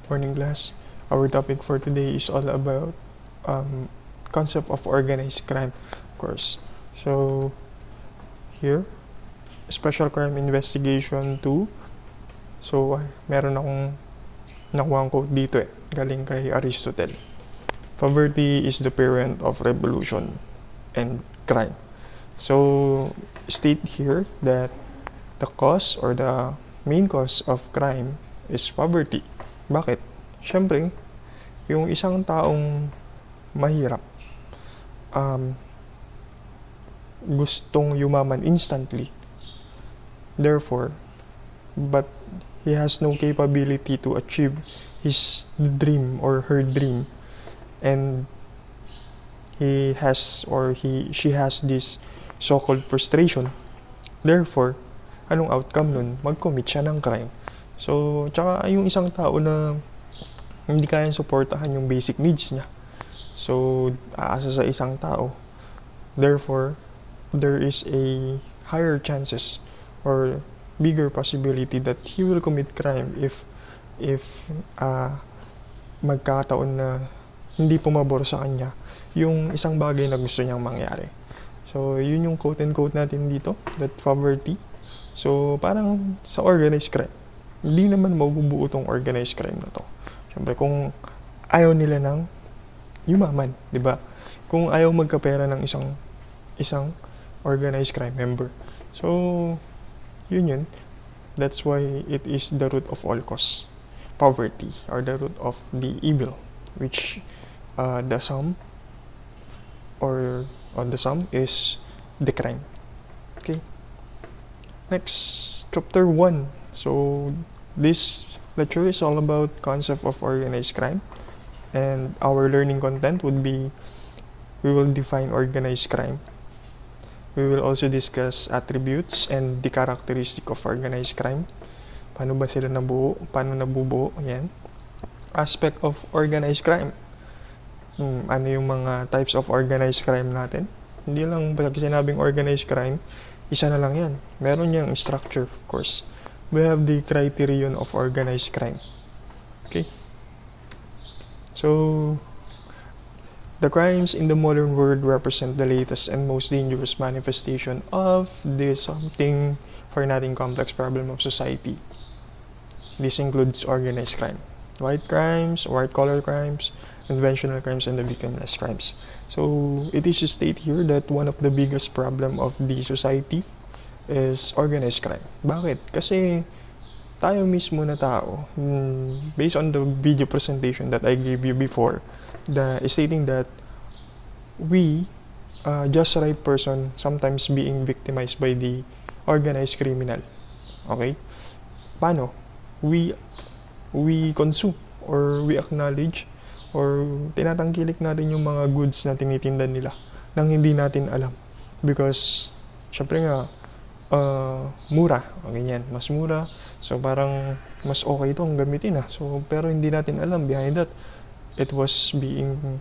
Morning class. Our topic for today is all about concept of organized crime, of course. So here, special crime investigation 2. So meron akong nakuha quote dito galing kay Aristotle. Poverty is the parent of revolution and crime. So state here that the cause or the main cause of crime is poverty. Bakit? Siyempre, yung isang taong mahirap, gustong yumaman instantly. Therefore, but he has no capability to achieve his dream or her dream. And she has this so-called frustration. Therefore, anong outcome nun? Mag-commit siya ng crime. So, tsaka yung isang tao na hindi kayang suportahan yung basic needs niya. So, aasa sa isang tao. Therefore, there is a higher chances or bigger possibility that he will commit crime if magkataon na hindi pumabor sa kanya yung isang bagay na gusto niyang mangyari. So, yun yung quote-and-quote natin dito, that poverty. So, parang sa organized crime, hindi naman mabubuo tong organized crime na to. Siyempre, kung ayaw nila ng yumaman, di ba? Kung ayaw magkapera ng isang organized crime member. So, yun. That's why it is the root of all cause. Poverty, or the root of the evil, which the sum is the crime. Okay. Next, chapter 1. So, this lecture is all about concept of organized crime, and our learning content would be, we will define organized crime. We will also discuss attributes and the characteristic of organized crime. Paano ba sila nabuo? Paano nabubuo? Yan. Aspect of organized crime. Ano yung mga types of organized crime natin? Hindi lang pag sinabing organized crime, isa na lang yan. Meron niyang structure, of course. We have the criterion of organized crime. Okay? So, the crimes in the modern world represent the latest and most dangerous manifestation of the something for nothing complex problem of society. This includes organized crime, white-collar crimes, conventional crimes, and the victimless crimes. So, it is stated here that one of the biggest problem of the society is organized crime. Bakit? Kasi tayo mismo na tao, based on the video presentation that I gave you before, stating that we, just right person, sometimes being victimized by the organized criminal. Okay? Paano? We consume or we acknowledge or tinatangkilik natin yung mga goods na tinitinda nila nang hindi natin alam. Because, syempre nga, mura. Ganyan, mas mura. So, parang mas okay itong gamitin . So, pero hindi natin alam behind that. It was being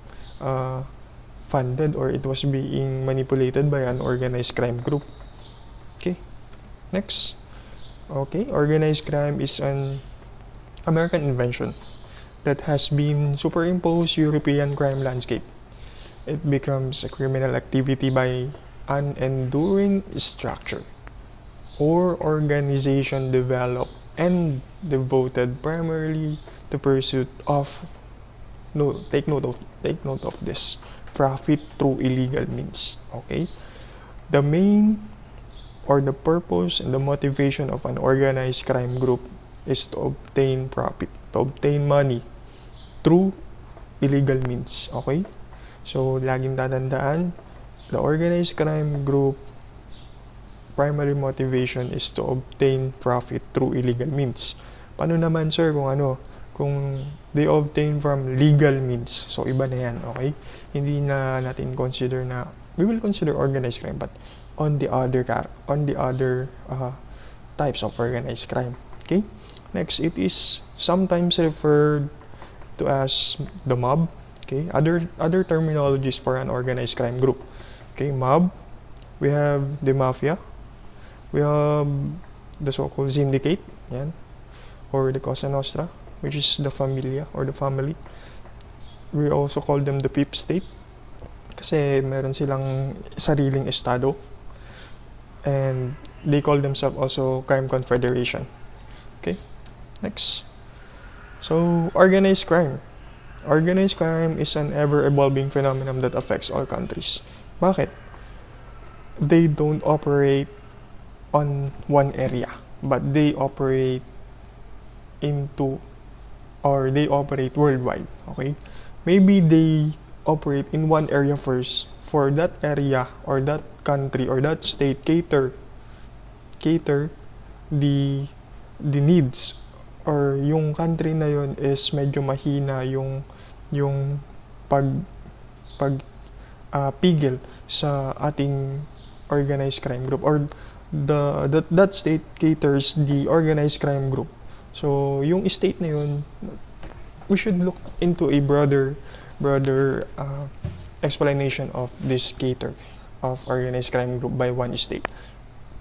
funded or it was being manipulated by an organized crime group. Okay. Next. Okay. Organized crime is an American invention that has been superimposed European crime landscape. It becomes a criminal activity by an enduring structure or organization developed and devoted primarily to pursuit of take note of this, profit through illegal means. Okay, the main or the purpose and the motivation of an organized crime group is to obtain profit, to obtain money through illegal means. Okay, so laging tatandaan, the organized crime group primary motivation is to obtain profit through illegal means. Paano naman, sir, kung they obtain from legal means? So, iba na yan, okay? Hindi na natin consider na, we will consider organized crime, but on the other types of organized crime. Okay? Next, it is sometimes referred to as the mob. Okay? Other terminologies for an organized crime group. Okay, mob. We have the mafia. We have the so-called syndicate, yan, or the Cosa Nostra. which is the familia or the family. We also call them the fifth state kasi meron silang sariling estado, and they call themselves also crime confederation. Okay, next. So, organized crime. Organized crime is an ever-evolving phenomenon that affects all countries. Bakit? They don't operate on one area, but they operate into, or they operate worldwide. Okay? Maybe they operate in one area first. For that area or that country or that state, cater the needs, or yung country na yun is medyo mahina yung pigil sa ating organized crime group, or that state caters the organized crime group. So yung state na yun, we should look into a broader explanation of this cater of organized crime group by one state.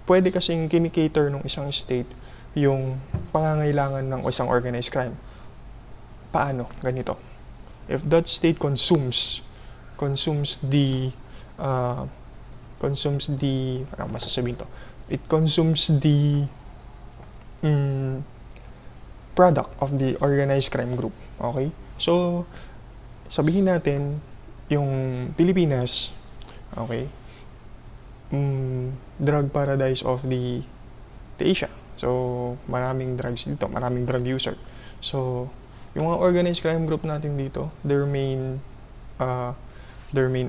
Pwede kasing kinikater ng isang state yung pangangailangan ng isang organized crime. Paano? Ganito. If that state consumes the parang masasabihin to, it consumes the product of the organized crime group. Okay? So, sabihin natin, yung Pilipinas, okay, drug paradise of the Asia. So, maraming drugs dito, maraming drug user. So, yung mga organized crime group natin dito, their main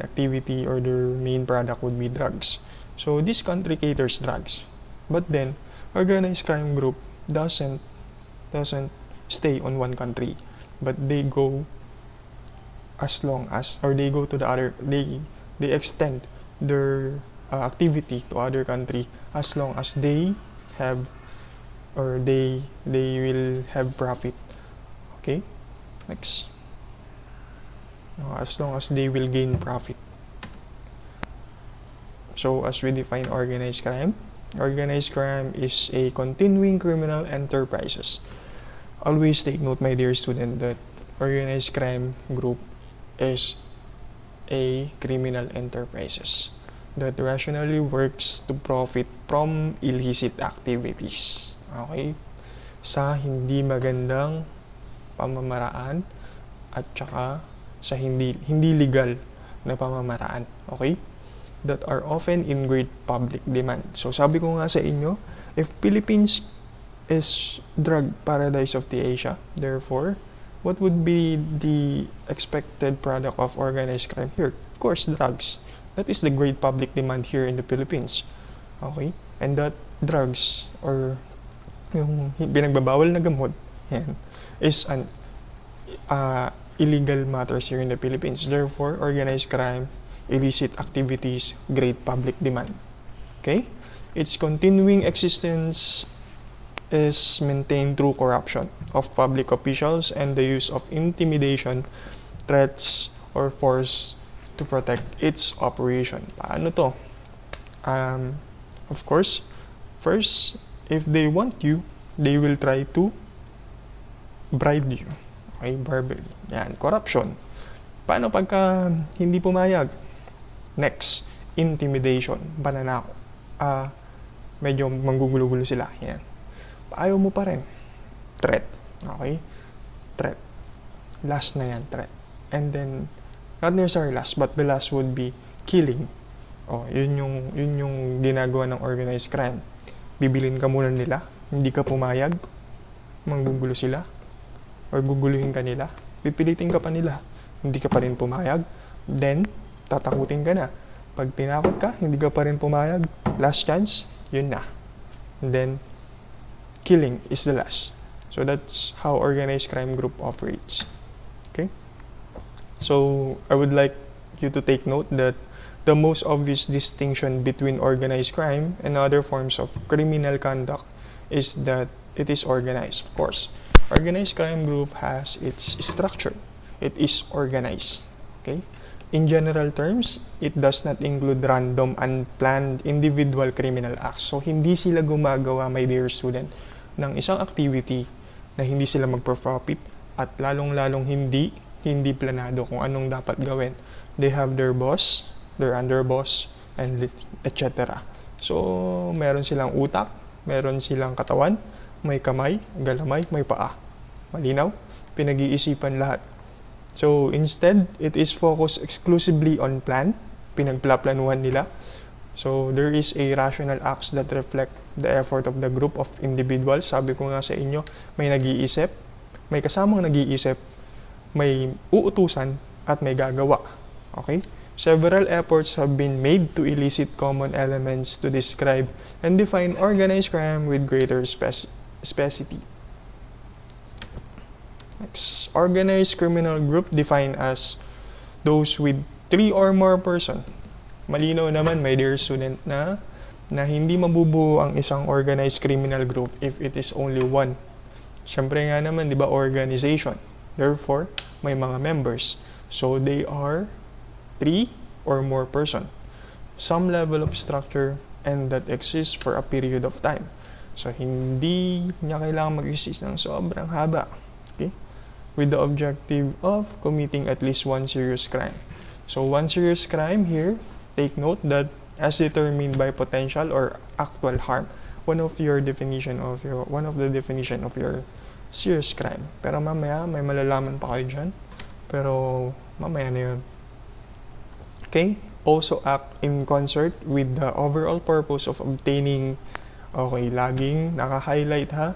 activity or their main product would be drugs. So, this country caters drugs. But then, organized crime group doesn't stay on one country, but they go as long as, or they go to the other, they extend their activity to other country as long as they have, or they will have profit. Okay, next. As long as they will gain profit. So as we define organized crime is a continuing criminal enterprises. Always take note, my dear student, that organized crime group is a criminal enterprises that rationally works to profit from illicit activities. Okay? Sa hindi magandang pamamaraan at saka sa hindi legal na pamamaraan. Okay? That are often in great public demand. So sabi ko nga sa inyo, if Philippines is drug paradise of the Asia, therefore, what would be the expected product of organized crime here? Of course, drugs. That is the great public demand here in the Philippines. Okay? And that drugs, or yung pinagbabawal na gamot, yan, is an illegal matters here in the Philippines. Therefore, organized crime, illicit activities, great public demand. Okay? Its continuing existence is maintained through corruption of public officials and the use of intimidation, threats, or force to protect its operation. Paano to? Of course, first, if they want you, they will try to bribe you. Okay, bribery. Yan, corruption. Paano pagka hindi pumayag? Next, intimidation, pananakot. Medyo manggugulo-gulo sila. Yan. Ayaw mo pa rin. Threat. Okay? Threat. Last na yan, threat. And then, not necessarily last, but the last would be killing. Yun yung ginagawa ng organized crime. Bibilin ka muna nila, hindi ka pumayag, manggugulo sila, or guguluhin ka nila, pipilitin ka pa nila, hindi ka pa rin pumayag, then, tatakutin ka na. Pag tinakot ka, hindi ka pa rin pumayag, last chance, yun na. And then, killing is the last. So that's how organized crime group operates. Okay? So I would like you to take note that the most obvious distinction between organized crime and other forms of criminal conduct is that it is organized. Of course, organized crime group has its structure. It is organized. Okay? In general terms, it does not include random, unplanned, individual criminal acts. So, hindi sila gumagawa, my dear student, ng isang activity na hindi sila magpo-profit at lalong-lalong hindi planado kung anong dapat gawin. They have their boss, their underboss, and etc. So, meron silang utak, meron silang katawan, may kamay, galamay, may paa. Malinaw? Pinag-iisipan lahat. So, instead, it is focused exclusively on plan. Pinagplaplanuhan nila. So, there is a rational acts that reflect the effort of the group of individuals. Sabi ko nga sa inyo, may nag-iisip, may kasamang nag-iisip, may uutusan, at may gagawa. Okay? Several efforts have been made to elicit common elements to describe and define organized crime with greater specificity. Next, organized criminal group defined as those with 3 or more person. Malinaw naman, my dear student, na hindi mabubuo ang isang organized criminal group if it is only one. Siyempre nga naman, di ba, organization. Therefore, may mga members. So, they are 3 or more person. Some level of structure and that exists for a period of time. So, hindi niya kailangan mag-exist ng sobrang haba. Okay? With the objective of committing at least one serious crime. So, one serious crime here, take note that as determined by potential or actual harm, one of the definition of your serious crime. Pero mamaya, may malalaman pa kayo dyan. Pero mamaya na yun. Okay? Also act in concert with the overall purpose of obtaining, okay, laging naka-highlight ha,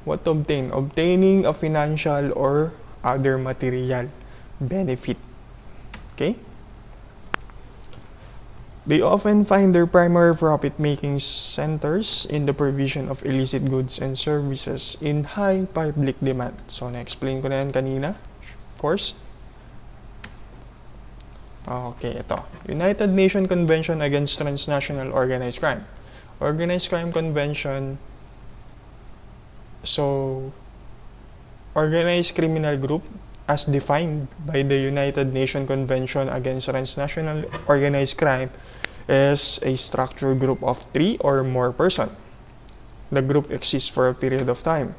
what to obtain? Obtaining a financial or other material benefit. Okay? They often find their primary profit-making centers in the provision of illicit goods and services in high public demand. So, na-explain ko na yan kanina. Of course. Okay, ito. United Nations Convention Against Transnational Organized Crime. Organized Crime Convention. So, organized criminal group as defined by the United Nations Convention Against Transnational Organized Crime is a structured group of 3 or more person. The group exists for a period of time.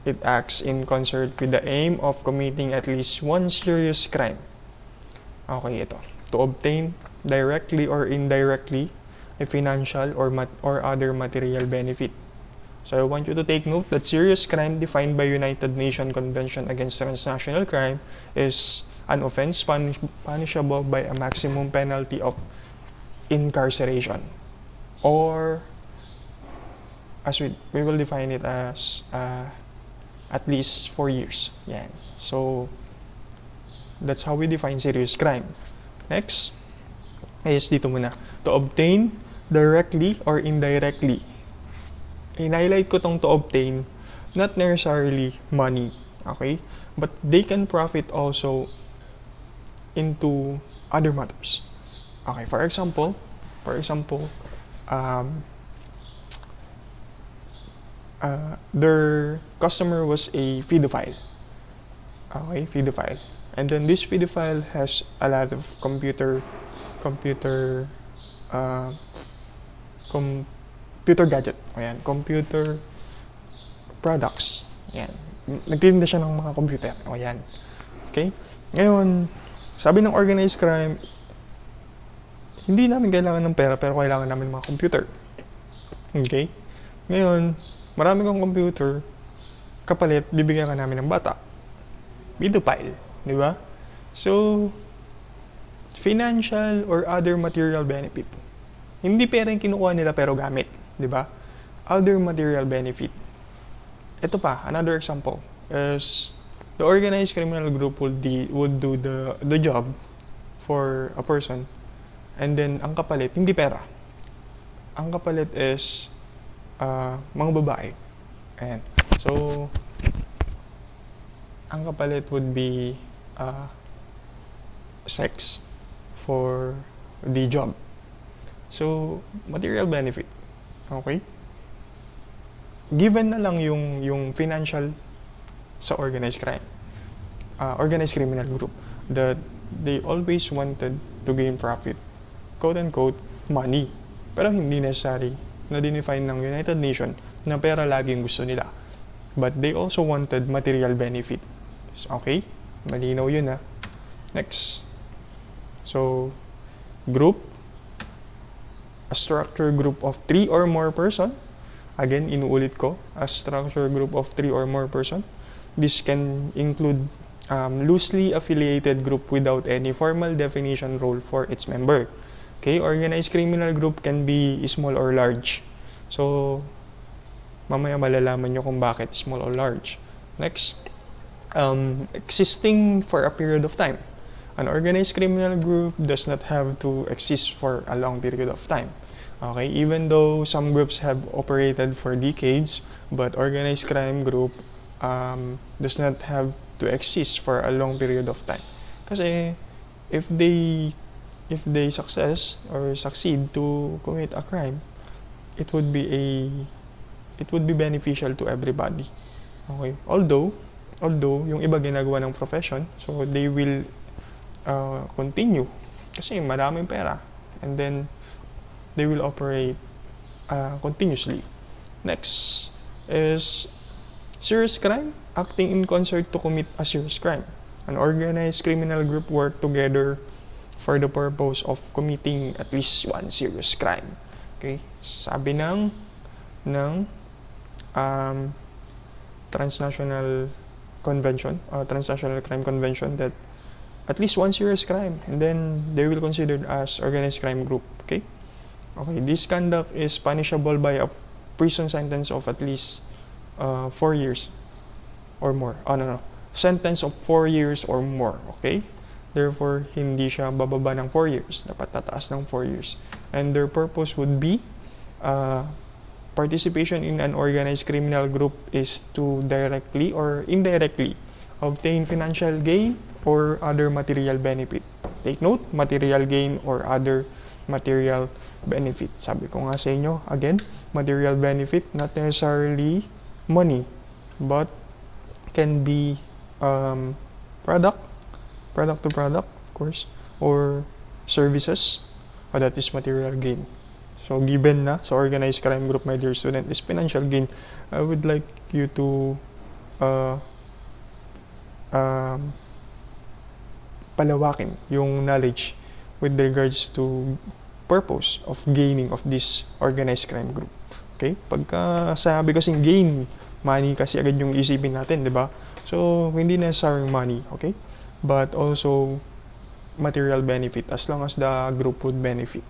It acts in concert with the aim of committing at least one serious crime. Okay, ito. To obtain directly or indirectly a financial or other material benefit. So I want you to take note that serious crime defined by United Nations Convention Against Transnational Crime is an offense punishable by a maximum penalty of incarceration, or as we will define it as at least 4 years. Yan. So that's how we define serious crime. Next is dito muna. To obtain directly or indirectly. In-highlight ko tong to obtain, not necessarily money, okay? But they can profit also into other matters. Okay, for example, their customer was a pedophile. Okay, pedophile. And then this pedophile has a lot of computer gadget. Ayan, computer products. Ayan. Nagtitinda siya ng mga computer. Ayan. Okay? Ngayon, sabi ng organized crime, hindi namin kailangan ng pera pero kailangan namin mga computer. Okay? Ngayon, marami kong computer, kapalit, bibigyan ka namin ng bata. Pedophile. Di ba? So, financial or other material benefit. Hindi pera yung kinukuha nila pero gamit. Di ba? Other material benefit. Ito pa, another example is the organized criminal group would do the job for a person, and then ang kapalit, hindi pera. Ang kapalit is mga babae. And so, ang kapalit would be sex for the job. So, material benefit. Okay? Given na lang yung financial sa organized crime, organized criminal group, that they always wanted to gain profit, quote-unquote, money. Pero hindi necessary na dinefine ng United Nations na pera laging gusto nila. but they also wanted material benefit. Okay? Malinaw yun ha. Next. So, group, a structure group of 3 or more person. Again, inuulit ko, a structure group of 3 or more person. This can include loosely affiliated group without any formal definition role for its member. Okay, organized criminal group can be small or large. So, mamaya malalaman nyo kung bakit small or large. Next, existing for a period of time. An organized criminal group does not have to exist for a long period of time. Okay, even though some groups have operated for decades, but organized crime group does not have to exist for a long period of time. Kasi if they succeed to commit a crime, it would be beneficial to everybody. Okay, although yung iba ginagawa ng profession, so they will continue kasi maraming pera, and then they will operate continuously. Next is serious crime, acting in concert to commit a serious crime. An organized criminal group work together for the purpose of committing at least one serious crime. Okay? Sabi ng transnational crime convention that at least one serious crime, and then they will consider as organized crime group. Okay? Okay, this conduct is punishable by a prison sentence of at least 4 years or more. Sentence of 4 years or more. Okay? Therefore, hindi siya bababa ng 4 years. Dapat tataas ng 4 years. And their purpose would be participation in an organized criminal group is to directly or indirectly obtain financial gain or other material benefit. Take note, material gain or other material benefit. Sabi ko nga sa inyo, again, material benefit, not necessarily money, but can be product to product, of course, or services, that is material gain. So, given na sa organized crime group, my dear student, is financial gain, I would like you to palawakin yung knowledge with regards to purpose of gaining of this organized crime group. Okay? Pagka sabi kasing gain, money kasi agad yung isipin natin, di ba? So, hindi necessarily money, okay? But also material benefit as long as the group would benefit.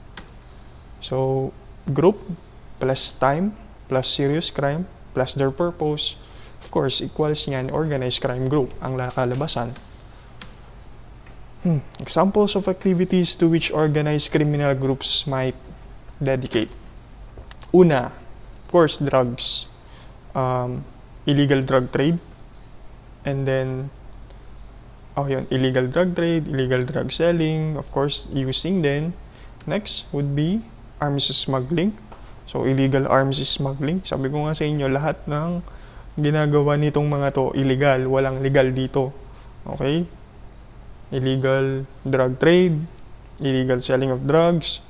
So, group plus time plus serious crime plus their purpose, of course, equals niyan organized crime group ang kalabasan. Examples of activities to which organized criminal groups might dedicate. Una, of course, drugs, illegal drug trade, and then illegal drug trade, illegal drug selling, of course, using then. Next would be arms smuggling. So, illegal arms smuggling. Sabi ko nga sa inyo, lahat ng ginagawa nitong mga to, illegal. Walang legal dito. Okay? Illegal drug trade, illegal selling of drugs,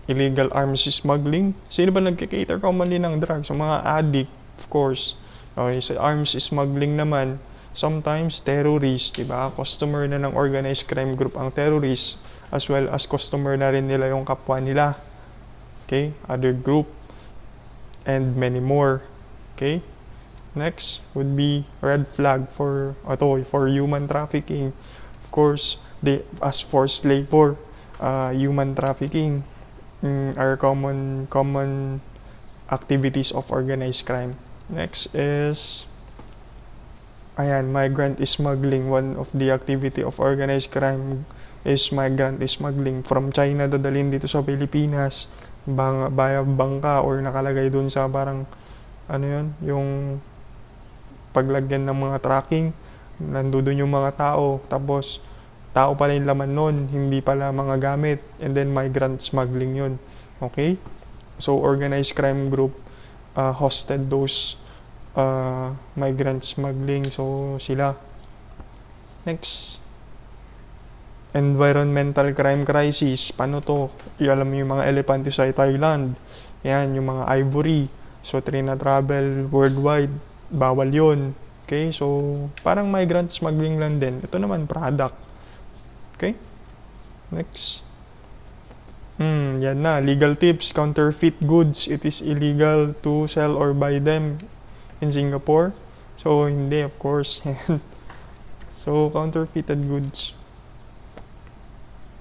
illegal arms smuggling. Sino ba nagkikater commonly ng drugs? So, mga addict, of course. Okay, sa arms smuggling naman, sometimes terrorists, diba? Customer na ng organized crime group ang terrorists, as well as customer na rin nila yung kapwa nila. Okay, other group, and many more. Okay, next would be red flag for human trafficking. Of course, as forced labor, human trafficking are common activities of organized crime. Next is migrant smuggling. One of the activity of organized crime is migrant smuggling from China dadalhin dito sa Pilipinas, bangka or nakalagay dun sa parang yung paglagyan ng mga tracking, nandoon yung mga tao, tapos tao pala yung laman nun, hindi pala mga gamit, and then migrant smuggling yun. Okay? So, organized crime group hosted those migrant smuggling. So, sila. Next, environmental crime crisis. Paano to? Alam mo yung mga elepante sa Thailand. Yan, yung mga ivory. So, travel worldwide. bawal yun. Okay, so parang migrant smuggling lang din. Ito naman, product. Okay, next. Yan na. Legal tips, counterfeit goods. It is illegal to sell or buy them in Singapore. So, hindi, of course. So, counterfeited goods.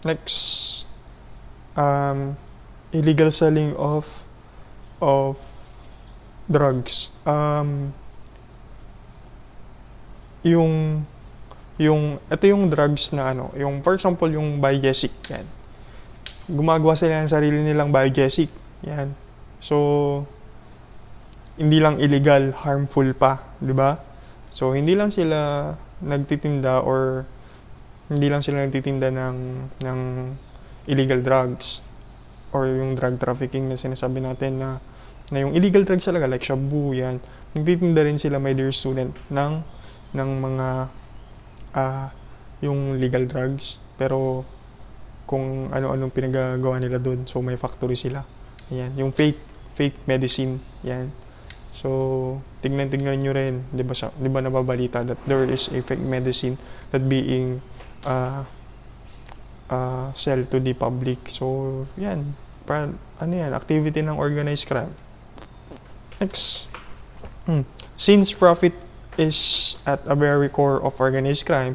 Next, illegal selling of drugs. Ito yung drugs na yung for example yung biogesic, yan. Gumagawa sila ng sarili nilang biogesic, yan. So hindi lang illegal, harmful pa, 'di ba? So hindi lang sila nagtitinda ng illegal drugs or yung drug trafficking na sinasabi natin na yung illegal drugs talaga like shabu, yan. Nagtitinda rin sila, my dear student, ng mga yung legal drugs, pero kung ano-anong pinagagawa nila doon. So may factory sila. Yan, yung fake medicine, yan. So tignan nyo rin, 'di ba nababalita that there is a fake medicine that being sell to the public. So yan, activity ng organized crime. Next. Since profit is at a very core of organized crime,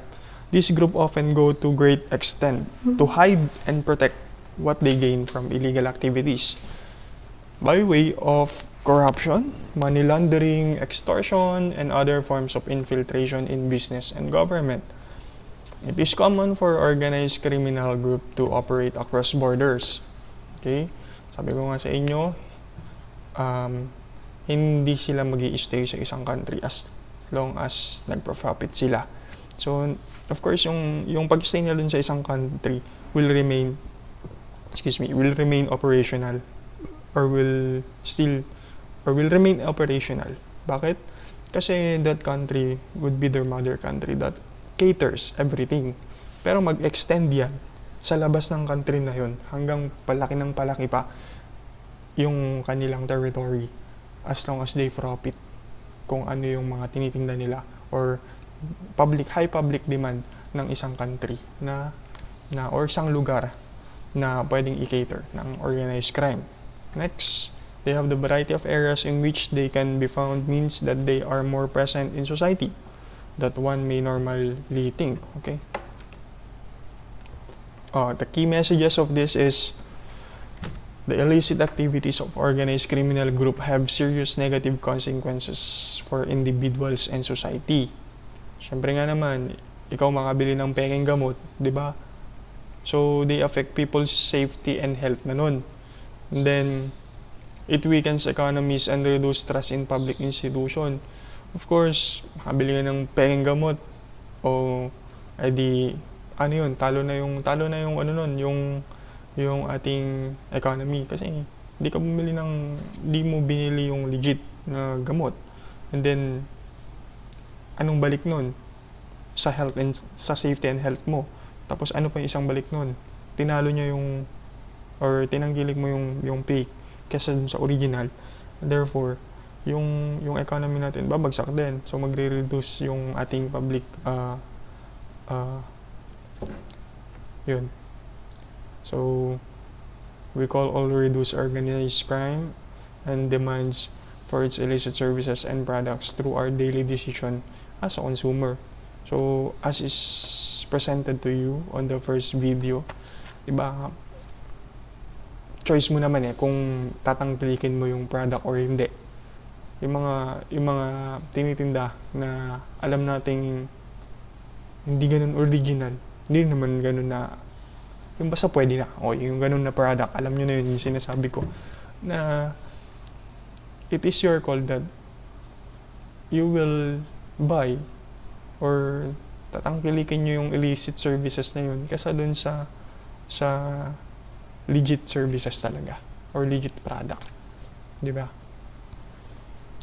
this group often go to great extent to hide and protect what they gain from illegal activities by way of corruption, money laundering, extortion, and other forms of infiltration in business and government. It is common for organized criminal group to operate across borders. Okay? Sabi ko nga sa inyo, hindi sila magi-stay sa isang country as long as nagpo-profit sila. So, of course, yung pag-stay nila dun sa isang country will remain operational or will remain operational. Bakit? Kasi that country would be their mother country that caters everything. Pero mag-extend yan sa labas ng country na yun hanggang palaki ng palaki pa yung kanilang territory as long as they profit kung ano yung mga tinitinda nila or high public demand ng isang country na or isang lugar na pwedeng i-cater ng organized crime. Next, they have the variety of areas in which they can be found means that they are more present in society that one may normally think. Okay? The key messages of this is the illicit activities of organized criminal group have serious negative consequences for individuals and society. Siyempre nga naman, ikaw makabili ng pekeng gamot, di ba? So, they affect people's safety and health na nun. And then, it weakens economies and reduce trust in public institution. Of course, makabili ka ng pekeng gamot, talo na yung ating economy kasi hindi mo binili yung legit na gamot. And then anong balik nun sa health and sa safety and health mo? Tapos ano pa yung isang balik nun? Tinalo niya tinanggilik mo yung fake kesa sa original. Therefore, yung economy natin babagsak din. So magre-reduce yung ating public yun. So, we call all reduce organized crime and demands for its illicit services and products through our daily decision as a consumer. So, as is presented to you on the first video, diba, choice mo naman kung tatangkilikin mo yung product or hindi. Yung mga tinitinda na alam nating hindi ganun original, hindi naman ganun na yung basta pwede na. Yung ganun na product, alam nyo na yun, yung sinasabi ko. Na it is your call that you will buy or tatangkilikin nyo yung illicit services na yun kesa dun sa legit services talaga or legit product. Diba?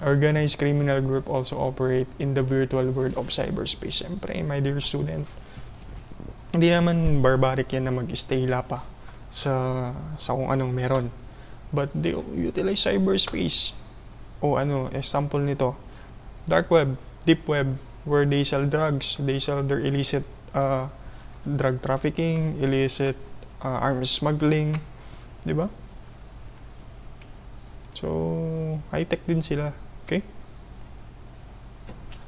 Organized criminal group also operate in the virtual world of cyberspace. Siyempre, my dear student, hindi naman barbaric yan na mag-stay pa sa kung anong meron. But they utilize cyberspace. Example nito, dark web, deep web, where they sell drugs, they sell their illicit drug trafficking, illicit arms smuggling, di ba? So, high-tech din sila. Okay?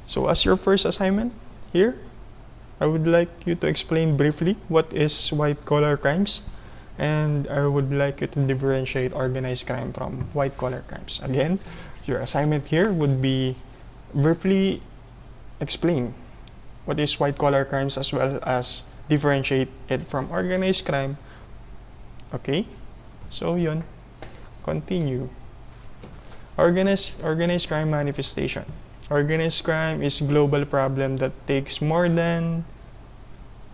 So, as your first assignment here, I would like you to explain briefly what is white-collar crimes, and I would like you to differentiate organized crime from white-collar crimes. Again, your assignment here would be briefly explain what is white-collar crimes as well as differentiate it from organized crime. Okay? So, yun. Continue. Organized crime manifestation. Organized crime is a global problem that takes more than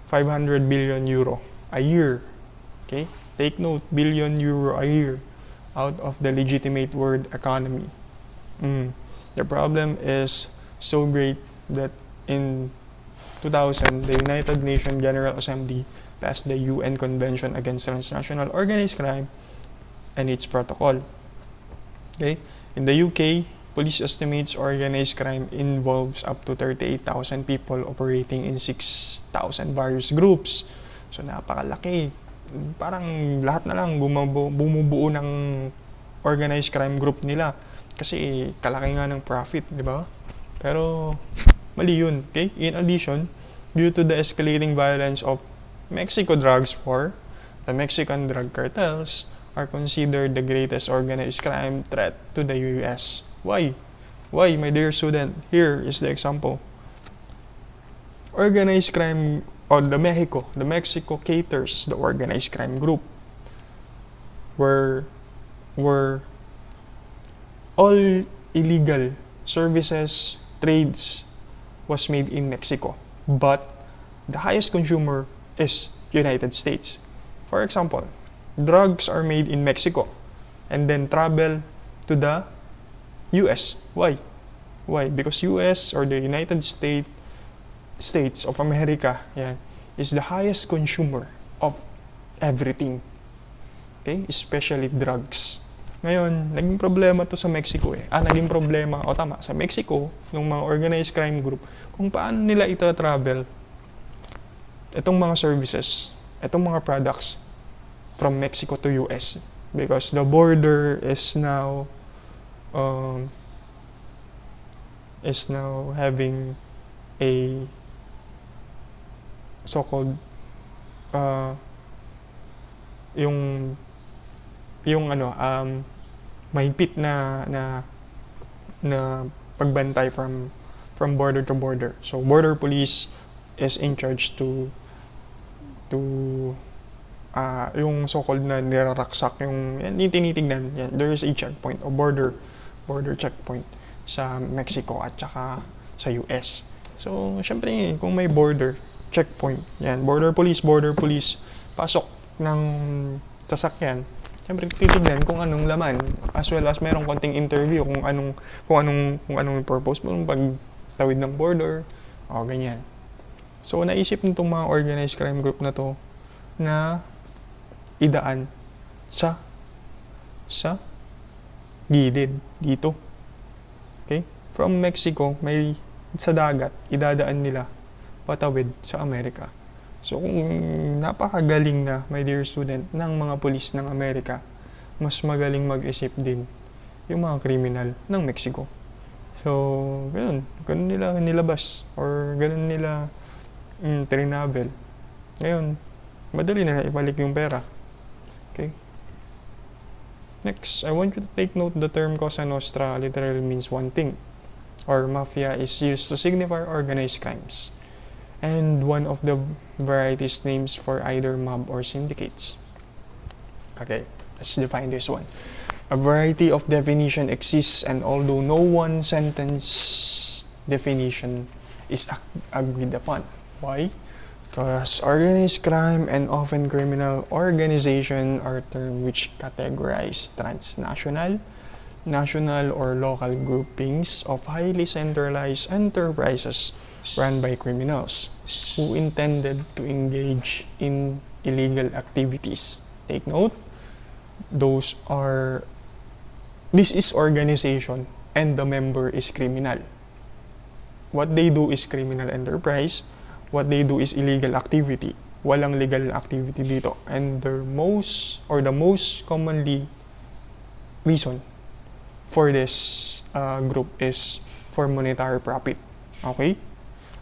500 billion euro a year. Okay? Take note, billion euro a year out of the legitimate world economy. The problem is so great that in 2000, the United Nations General Assembly passed the UN Convention Against Transnational Organized Crime and its protocol. Okay? In the UK, police estimates organized crime involves up to 38,000 people operating in 6,000 various groups. So, napakalaki. Parang lahat na lang bumubuo ng organized crime group nila. Kasi kalaki nga ng profit, di ba? Pero, mali yun. Okay? In addition, due to the escalating violence of Mexico drugs war, the Mexican drug cartels are considered the greatest organized crime threat to the US. Why? Why, my dear student? Here is the example. Organized crime on the Mexico caters the organized crime group where all illegal services, trades was made in Mexico, but the highest consumer is United States. For example, drugs are made in Mexico and then travel to the US. Why? Why? Because US or the United States of America, is the highest consumer of everything. Okay? Especially drugs. Ngayon, naging problema to sa Mexico naging problema, sa Mexico, ng mga organized crime group, kung paano nila itra-travel itong mga services, itong mga products from Mexico to US, because the border is now having a so-called mahigpit na pagbantay from border to border. So border police is in charge to yung so-called na niraraksak yung tinitignan yan. There is a checkpoint o border checkpoint sa Mexico at saka sa US. So syempre kung may border checkpoint yan, border police pasok ng sasakyan, syempre titignan kung anong laman, as well as merong konting interview kung anong purpose mo ng pagtawid ng border o ganyan. So naisip nitong mga organized crime group na to na idaan sa gilid dito. Okay? From Mexico, may sa dagat, idadaan nila patawid sa Amerika. So kung napakagaling na, my dear student, ng mga pulis ng Amerika, mas magaling mag-isip din yung mga kriminal ng Mexico. So, ganun nila nilabas or ganun nila trinavel. Ngayon, madali na ibalik yung pera. Okay? Next, I want you to take note the term Cosa Nostra literally means one thing, or mafia is used to signify organized crimes, and one of the varieties names for either mob or syndicates. Okay, let's define this one. A variety of definition exists, and although no one sentence definition is agreed upon. Why? Because organized crime and often criminal organization are terms which categorize transnational, national, or local groupings of highly centralized enterprises run by criminals who intended to engage in illegal activities. Take note, this is organization and the member is criminal. what they do is criminal enterprise, what they do is illegal activity. Walang legal activity dito. And the most commonly reason for this group is for monetary profit. Okay?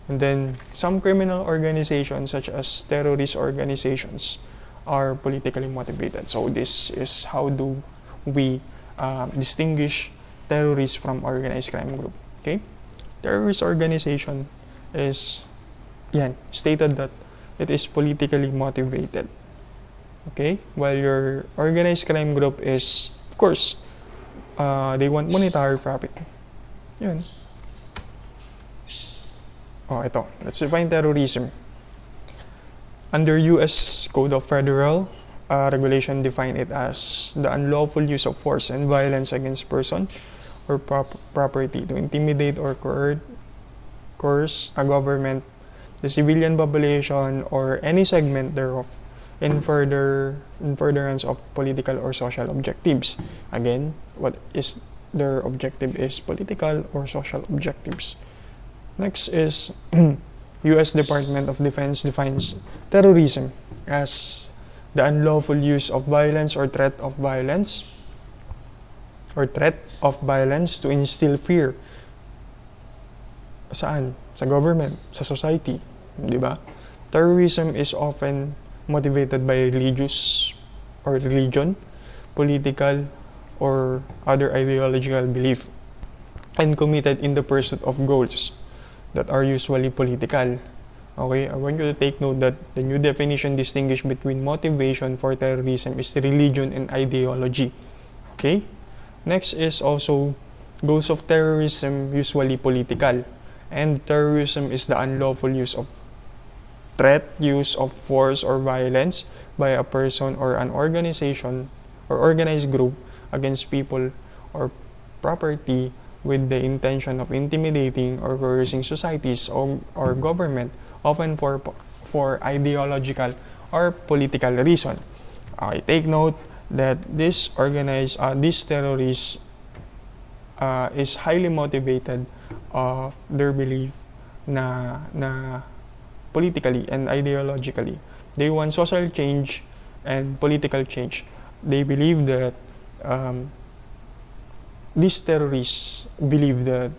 And then some criminal organizations such as terrorist organizations are politically motivated. So this is how do we distinguish terrorists from organized crime group. Okay? Terrorist organization is stated that it is politically motivated. Okay? While your organized crime group is, of course, they want monetary profit. Yun. Ito. Let's define terrorism. Under U.S. Code of Federal Regulation, define it as the unlawful use of force and violence against person or property to intimidate or coerce a government, the civilian population, or any segment thereof in furtherance of political or social objectives. Again, what is their objective is political or social objectives. Next is U.S. Department of Defense defines terrorism as the unlawful use of violence or threat of violence to instill fear. Saan? Sa government, sa society, di ba? Terrorism is often motivated by religion, political, or other ideological belief, and committed in the pursuit of goals that are usually political. Okay, I want you to take note that the new definition distinguish between motivation for terrorism is religion and ideology. Okay? Next is also goals of terrorism usually political, and terrorism is the unlawful use of threat, use of force or violence by a person or an organization or organized group against people or property with the intention of intimidating or coercing societies or government, often for ideological or political reason. Okay, take note that this terrorist is highly motivated of their belief na politically and ideologically. They want social change and political change. They believe that these terrorists believe that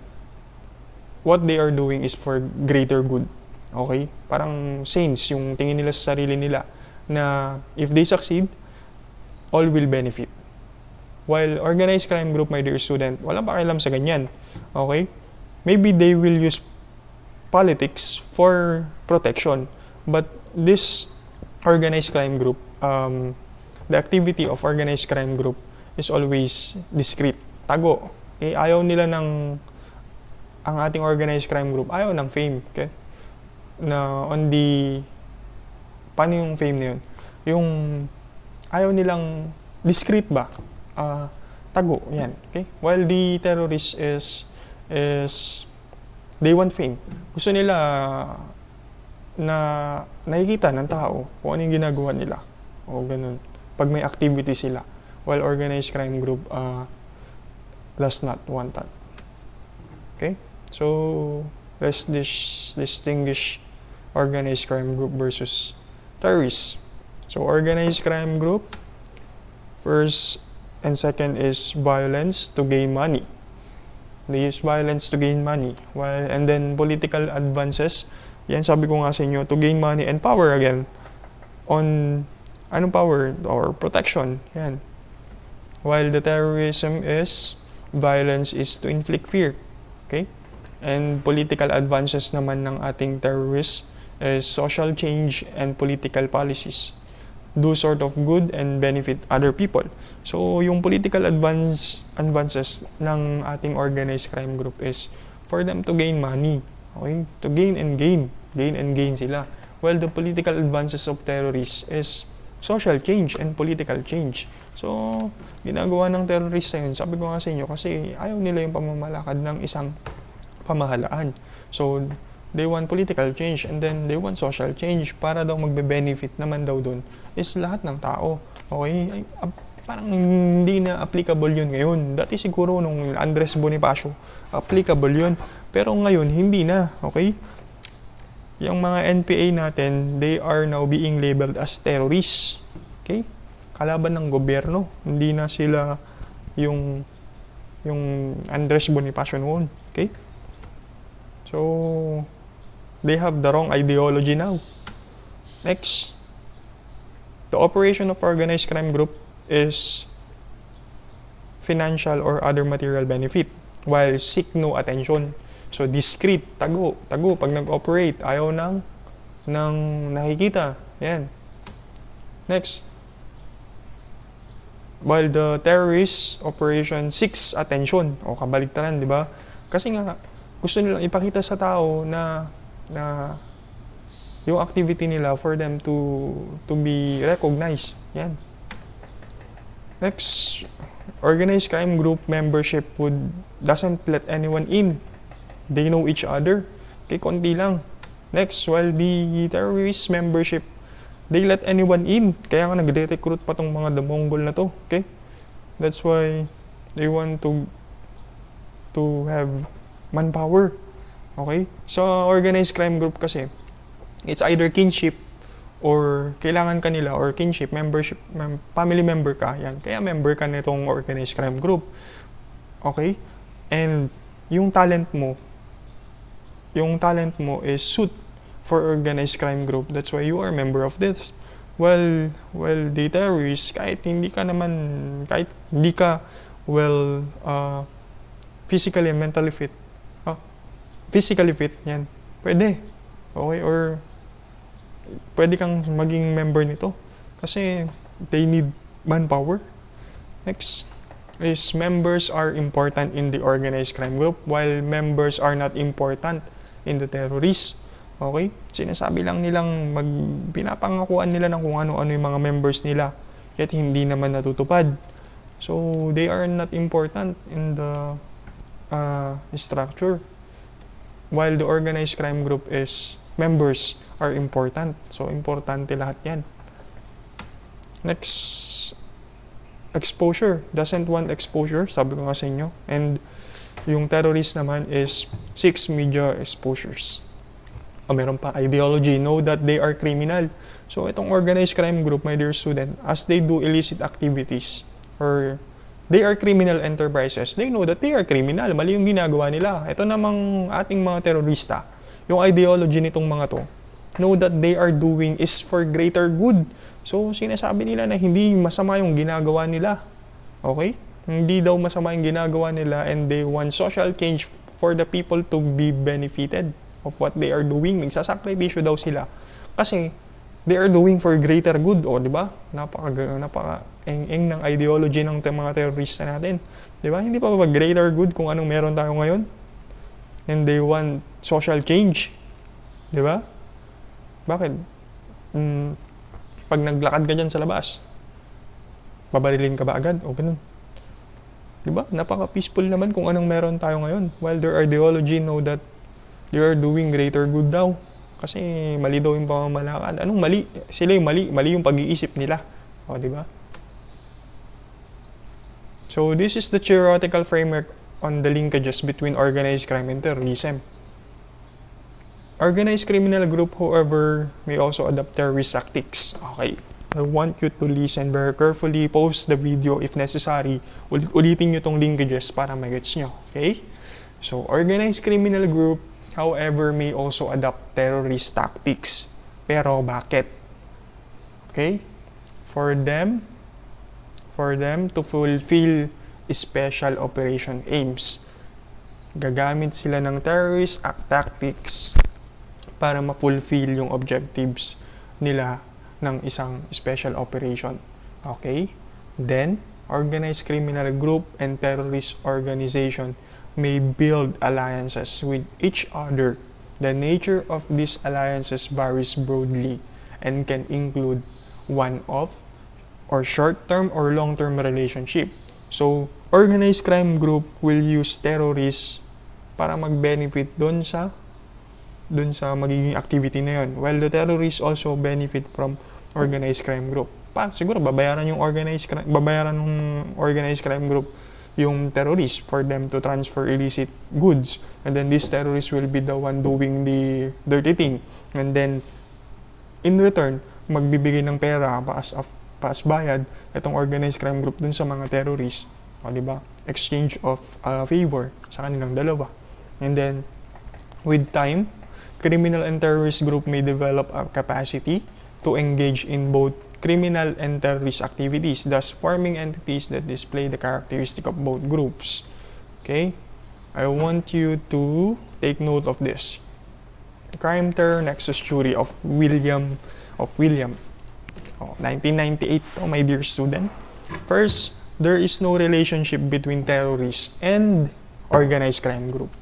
what they are doing is for greater good. Okay? Parang saints yung tingin nila sa sarili nila na if they succeed, all will benefit. While organized crime group, my dear student, walang pakialam sa ganyan. Okay? Maybe they will use politics for protection. But this organized crime group, the activity of organized crime group is always discreet. Tago. Ayaw nila ang ating organized crime group, ayaw ng fame. Okay? Na paano yung fame na yun? Yung ayaw nilang discreet ba? Tago. Yan. Okay? While the terrorist is they want fame. Gusto nila na nakikita ng tao kung ano yung ginagawa nila. O ganun. Pag may activity sila. While organized crime group does not want that. Okay? So, let's distinguish organized crime group versus terrorists. So, organized crime group, first and second is violence to gain money. They use violence to gain money. And then political advances, yan sabi ko nga sa inyo, to gain money and power again. On, anong power? Or protection. Yan. While the terrorism is, violence is to inflict fear. Okay? And political advances naman ng ating terrorists is social change and political policies. Do sort of good and benefit other people. So, yung political advances ng ating organized crime group is for them to gain money. Okay? To gain and gain. Gain and gain sila. While the political advances of terrorists is social change and political change. So, ginagawa ng terrorista yun, sabi ko nga sa inyo, kasi ayaw nila yung pamamalakad ng isang pamahalaan. So, they want political change and then they want social change para daw magbe-benefit naman daw dun is lahat ng tao. Okay? parang hindi na applicable yun ngayon. Dati siguro nung Andres Bonifacio, applicable yun. Pero ngayon, hindi na. Okay? Yung mga NPA natin, they are now being labeled as terrorists. Okay? Kalaban ng gobyerno. Hindi na sila yung Andres Bonifacio noon. Okay? So, they have the wrong ideology now. Next. The operation of organized crime group is financial or other material benefit while seek no attention. So, discreet, tago, pag nag-operate, ayaw nang nakikita. Yan. Next. While the terrorist operation seeks attention, o kabaligtaran, di ba? Kasi nga, gusto nilang ipakita sa tao na yung activity nila for them to be recognized. Yan. Next, organized crime group membership doesn't let anyone in. They know each other. Okay, konti lang. Next, while the terrorist membership, they let anyone in. Kaya nga nagre-recruit pa tong mga Mongol na to. Okay? That's why they want to have manpower. Okay? So, organized crime group kasi, it's either kinship or kailangan kanila or kinship, membership, family member ka. Yan. Kaya member ka nitong organized crime group. Okay? And yung talent mo is suit for organized crime group. That's why you are a member of this. Well, the terrorists, kahit hindi ka physically and mentally fit. Physically fit, yan. Pwede. Okay? Or pwede kang maging member nito. Kasi they need manpower. Next is members are important in the organized crime group while members are not important in the terrorists. Okay? Sinasabi lang nilang pinapangakuan nila ng kung ano-ano yung mga members nila. Yet hindi naman natutupad. So, they are not important in the structure. While the organized crime group is members are important. So, importante lahat yan. Next, exposure. Doesn't want exposure, sabi ko nga sa inyo. And yung terrorist naman is 6 media exposures. Meron pa, ideology. Know that they are criminal. So, itong organized crime group, my dear student, as they do illicit activities, or they are criminal enterprises, they know that they are criminal. Mali yung ginagawa nila. Ito namang ating mga terorista, yung ideology nitong mga to, know that they are doing is for greater good. So, sinasabi nila na hindi masama yung ginagawa nila. Okay? Hindi daw masama yung ginagawa nila and they want social change for the people to be benefited of what they are doing. Nagsasakripisyo daw sila. Kasi, they are doing for greater good. O, di ba? Napaka-eng ng ideology ng mga terorista natin. Di ba? Hindi pa ba greater good kung anong meron tayo ngayon? And they want social change. Di ba? Bakit? Pag naglakad ka dyan sa labas, babarilin ka ba agad? O ganun. Di ba? Napaka-peaceful naman kung anong meron tayo ngayon. While their ideology know that they are doing greater good daw. Kasi mali daw yung pamamalakad. Anong mali? Sila yung mali. Mali yung pag-iisip nila. O, di ba? So, this is the theoretical framework on the linkages between organized crime and terrorism. Organized criminal group, however, may also adopt terrorist tactics. Okay. I want you to listen very carefully. Pause the video if necessary. Ulitin nyo tong linkages para magets nyo. Okay? So, organized criminal group, however, may also adopt terrorist tactics. Pero bakit? Okay? For them to fulfill special operation aims. Gagamit sila ng terrorist tactics para ma-fulfill yung objectives nila ng isang special operation. Okay? Then, organized criminal group and terrorist organization may build alliances with each other. The nature of these alliances varies broadly and can include one-off or short-term or long-term relationship. So, organized crime group will use terrorists para mag-benefit dun sa magiging activity na yun. While the terrorists also benefit from organized crime group. siguro babayaran ng organized crime group yung terrorists for them to transfer illicit goods, and then these terrorists will be the one doing the dirty thing, and then in return magbibigay ng pera paas bayad itong organized crime group dun sa mga terrorists, o di ba, exchange of favor sa kanilang dalawa. And then with time, criminal and terrorist group may develop a capacity to engage in both criminal and terrorist activities, thus forming entities that display the characteristic of both groups. Okay? I want you to take note of this. Crime Terror Nexus Theory of William. 1998, my dear student. First, there is no relationship between terrorists and organized crime group.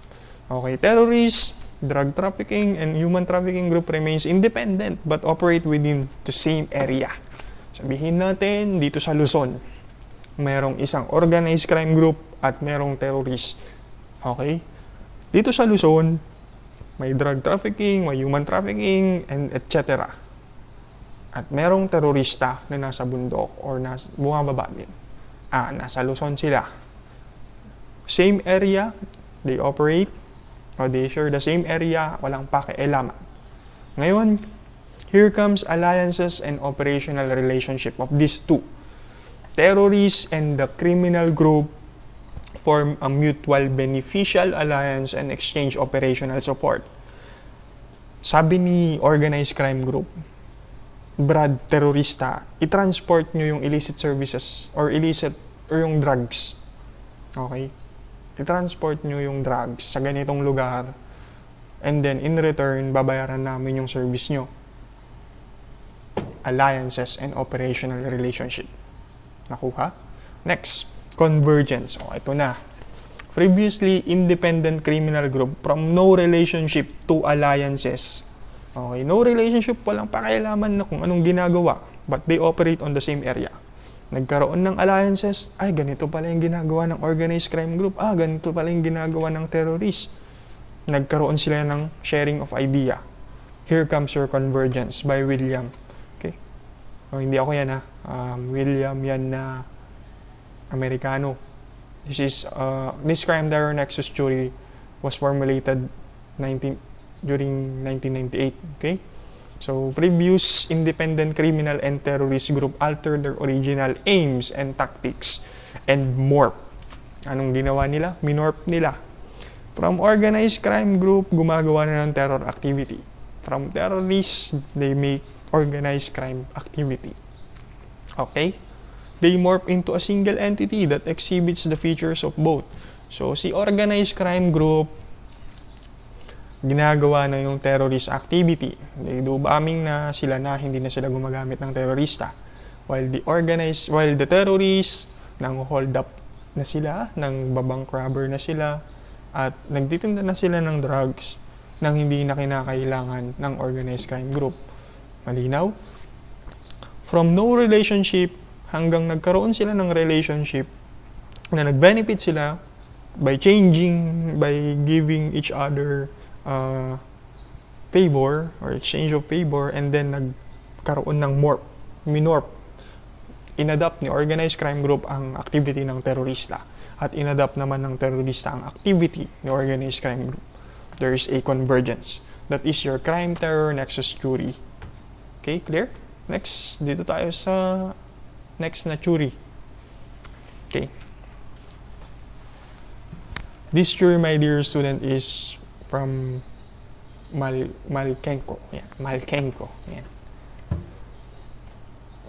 Okay, terrorists, drug trafficking, and human trafficking group remains independent but operate within the same area. Sabihin natin, dito sa Luzon, merong isang organized crime group at merong terrorist. Okay? Dito sa Luzon, may drug trafficking, may human trafficking, and etc. At merong terorista na nasa bundok or bumababa din. Nasa Luzon sila. Same area, they operate, or they share the same area, walang pakialaman. Ngayon, here comes alliances and operational relationship of these two. Terrorists and the criminal group form a mutual beneficial alliance and exchange operational support. Sabi ni organized crime group, Brad, terorista, i-transport nyo yung illicit services or yung drugs. Okay? I-transport nyo yung drugs sa ganitong lugar, and then in return, babayaran namin yung service nyo. Alliances and operational relationship. Nakuha? Next, convergence. Ito na. Previously, independent criminal group from no relationship to alliances. Okay, no relationship, walang pakialaman na kung anong ginagawa, but they operate on the same area. Nagkaroon ng alliances, ganito pala yung ginagawa ng organized crime group, ganito pala yung ginagawa ng terrorist. Nagkaroon sila ng sharing of idea. Here comes your convergence by William. Okay? Hindi ako yan William yan na Amerikano. This crime terror nexus theory was formulated during 1998. Okay? So, previous independent criminal and terrorist group altered their original aims and tactics and morph. Anong ginawa nila? Minorp nila. From organized crime group, gumagawa na ng terror activity. From terrorists, they make organized crime activity. Okay? They morph into a single entity that exhibits the features of both. So, si organized crime group, ginagawa na yung terrorist activity. They do bombing na sila na hindi na sila gumagamit ng terorista. While the terrorists, nang hold up na sila, nang babank robber na sila, at nagtitinda na sila ng drugs nang hindi na kinakailangan ng organized crime group. Malinaw? From no relationship hanggang nagkaroon sila ng relationship na nag-benefit sila by giving each other favor or exchange of favor, and then nagkaroon ng minorp. Inadapt ni organized crime group ang activity ng terorista at inadapt naman ng terorista ang activity ni organized crime group. There is a convergence. That is your crime terror nexus theory. Okay, clear? Next, dito tayo sa next na theory. Okay. This theory, my dear student, is from Malkenko. Malkenko.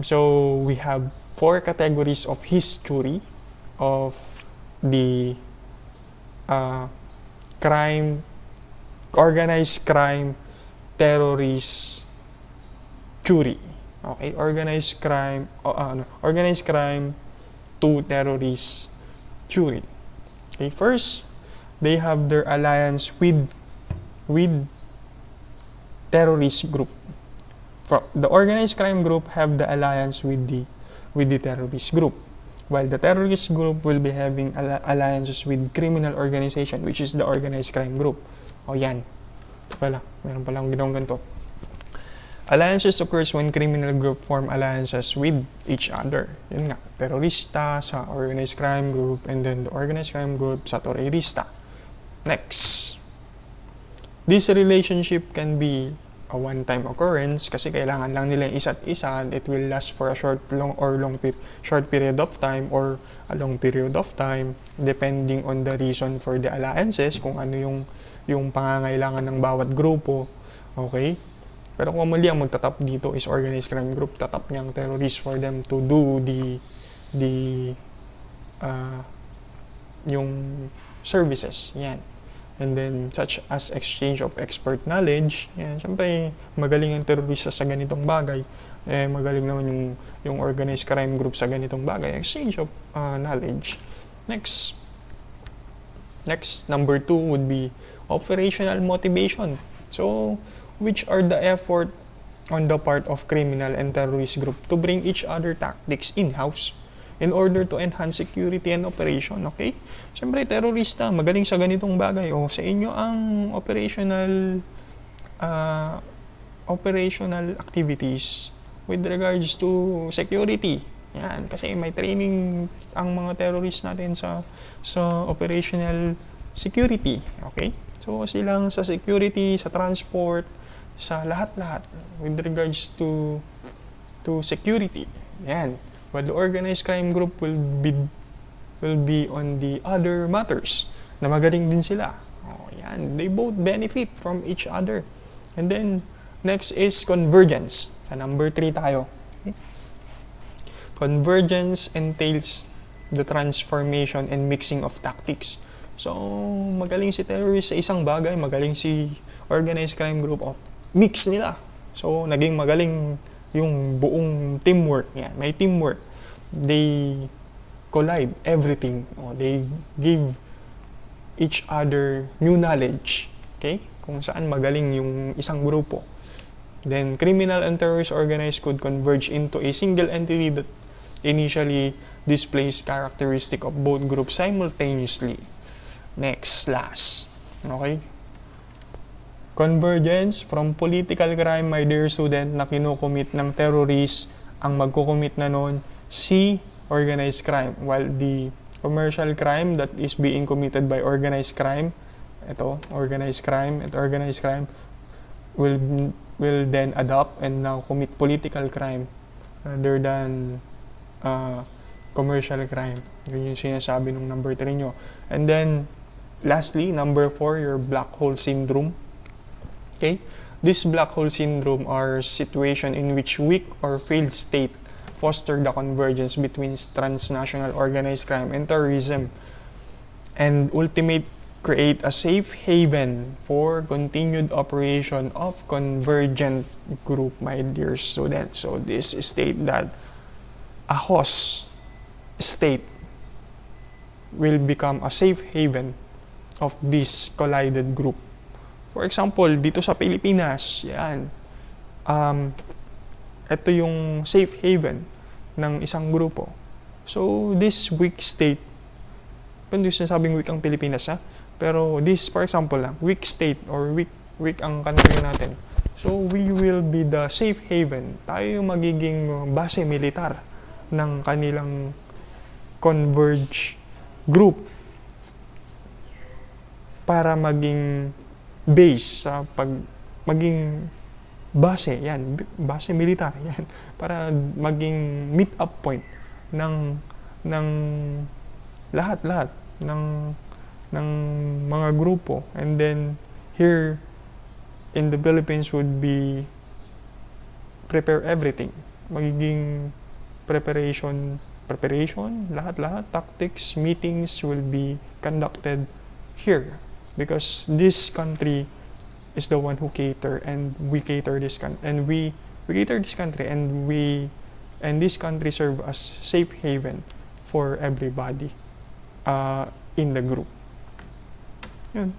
So, we have 4 categories of his theory of the organized crime, terrorist theory. Okay, organized crime to terrorist theory. Okay, first, they have their alliance with terrorist group. The organized crime group have the alliance with the terrorist group, while the terrorist group will be having alliances with criminal organization, which is the organized crime group. Yan. Meron palang ginawang ganito. Alliances occurs when criminal group form alliances with each other. Yun nga, terorista sa organized crime group, and then the organized crime group sa terorista. Next. This relationship can be a one-time occurrence kasi kailangan lang nila yung isa't isa, and it will last for a short period of time or a long period of time depending on the reason for the alliances, kung ano yung pangangailangan ng bawat grupo. Okay? Pero kung mali ang magtatap dito is organized crime group, tatap niyang terrorists for them to do yung services. Yan. And then, such as exchange of expert knowledge. Yan. Siyempre, magaling ang terorista sa ganitong bagay. Magaling naman yung organized crime group sa ganitong bagay. Exchange of knowledge. Next, number 2 would be operational motivation. So, which are the effort on the part of criminal and terrorist group to bring each other tactics in-house in order to enhance security and operation. Okay? Siyempre, terorista, magaling sa ganitong bagay. O, sa inyo ang operational activities with regards to security. Yan. Kasi may training ang mga terrorist natin sa operational security. Okay? So, silang sa security, sa transport, sa lahat-lahat with regards to security. Yan. But the organized crime group will be on the other matters na magaling din sila. Oh, yan. They both benefit from each other. And then, next is convergence. Sa number 3 tayo. Okay? Convergence entails the transformation and mixing of tactics. So, magaling si terrorist sa isang bagay, magaling si organized crime group, mix nila. So, naging magaling yung buong teamwork. Yan, may teamwork. They collide everything. They give each other new knowledge. Okay? Kung saan magaling yung isang grupo. Then, criminal and terrorist organized could converge into a single entity that initially displays characteristic of both groups simultaneously. Next, last. Okay? Convergence from political crime, my dear student, na kinukumit ng terrorist, ang magkukumit na nun, si organized crime. While the commercial crime that is being committed by organized crime, organized crime will then adopt and now commit political crime rather than commercial crime. Yun yung sinasabi ng number 3 nyo. And then, lastly, number 4, your black hole syndrome. Okay? This black hole syndrome are situation in which weak or failed state foster the convergence between transnational organized crime and terrorism and ultimate create a safe haven for continued operation of convergent group, my dear students. So this state that a host state will become a safe haven of this collided group. For example, dito sa Pilipinas, yan, ito yung safe haven ng isang grupo. So, this weak state, hindi sinasabing weak ang Pilipinas, ha? Pero this, for example, weak state or weak ang country natin. So, we will be the safe haven. Tayo yung magiging base militar ng kanilang converge group para maging base sa maging base, yan, base militar, yan, para maging meet-up point ng lahat-lahat ng mga grupo. And then here in the Philippines would be prepare everything. Magiging preparation, lahat-lahat, tactics, meetings will be conducted here. Because this country is the one who cater, and we cater this country, and we cater this country, and this country serve as safe haven for everybody in the group. Yun.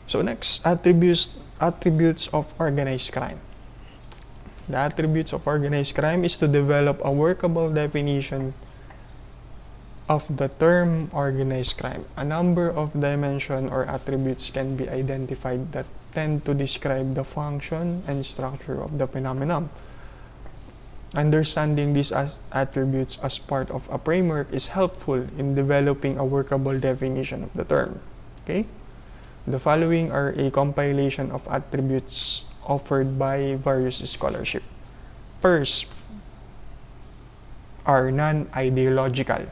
So next, attributes of organized crime. The attributes of organized crime is to develop a workable definition of the term organized crime. A number of dimensions or attributes can be identified that tend to describe the function and structure of the phenomenon. Understanding these attributes as part of a framework is helpful in developing a workable definition of the term. Okay? The following are a compilation of attributes offered by various scholarship. First are non-ideological.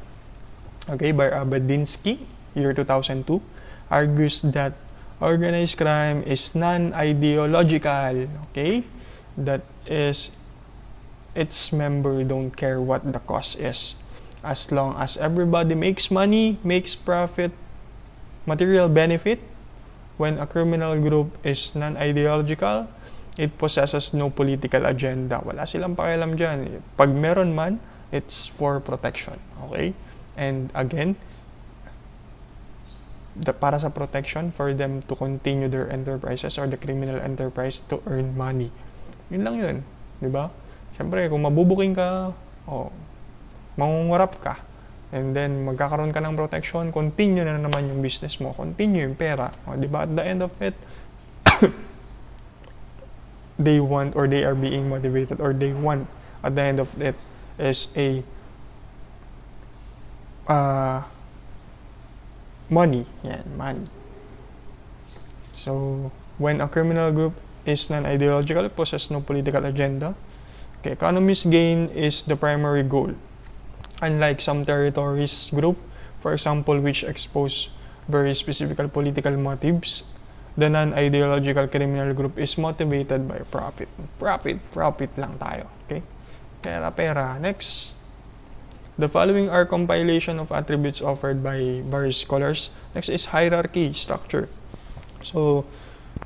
Okay, Barbadinsky, year 2002, argues that organized crime is non-ideological. Okay? That is, its member don't care what the cause is. As long as everybody makes money, makes profit, material benefit, when a criminal group is non-ideological, it possesses no political agenda. Wala silang pakialam dyan. Pag meron man, it's for protection. Okay? And again, para sa protection, for them to continue their enterprises or the criminal enterprise to earn money. Yun lang yun. Diba? Siyempre, kung mabubuking ka, mangungurap ka, and then magkakaroon ka ng protection, continue na naman yung business mo, continue yung pera. Diba? At the end of it, they want, or they are being motivated, or they want, at the end of it, is a money. Yan, money. So, when a criminal group is non-ideological, it possesses no political agenda, okay, economist gain is the primary goal. Unlike some territories group, for example, which expose very specific political motives, the non-ideological criminal group is motivated by profit. Profit lang tayo. Okay? Pera. Next. The following are compilation of attributes offered by various scholars. Next is hierarchy structure. So,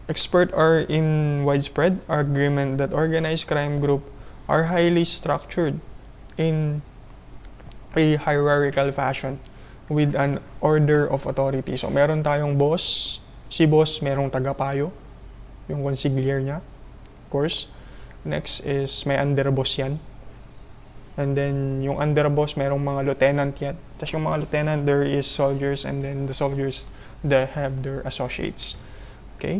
experts are in widespread agreement that organized crime group are highly structured in a hierarchical fashion with an order of authority. So, meron tayong boss. Si boss, merong tagapayo. Yung consigliere niya. Of course. Next is may underboss yan. And then, yung underboss, merong mga lieutenant yan. Tapos yung mga lieutenant, there is soldiers. And then the soldiers, they have their associates. Okay?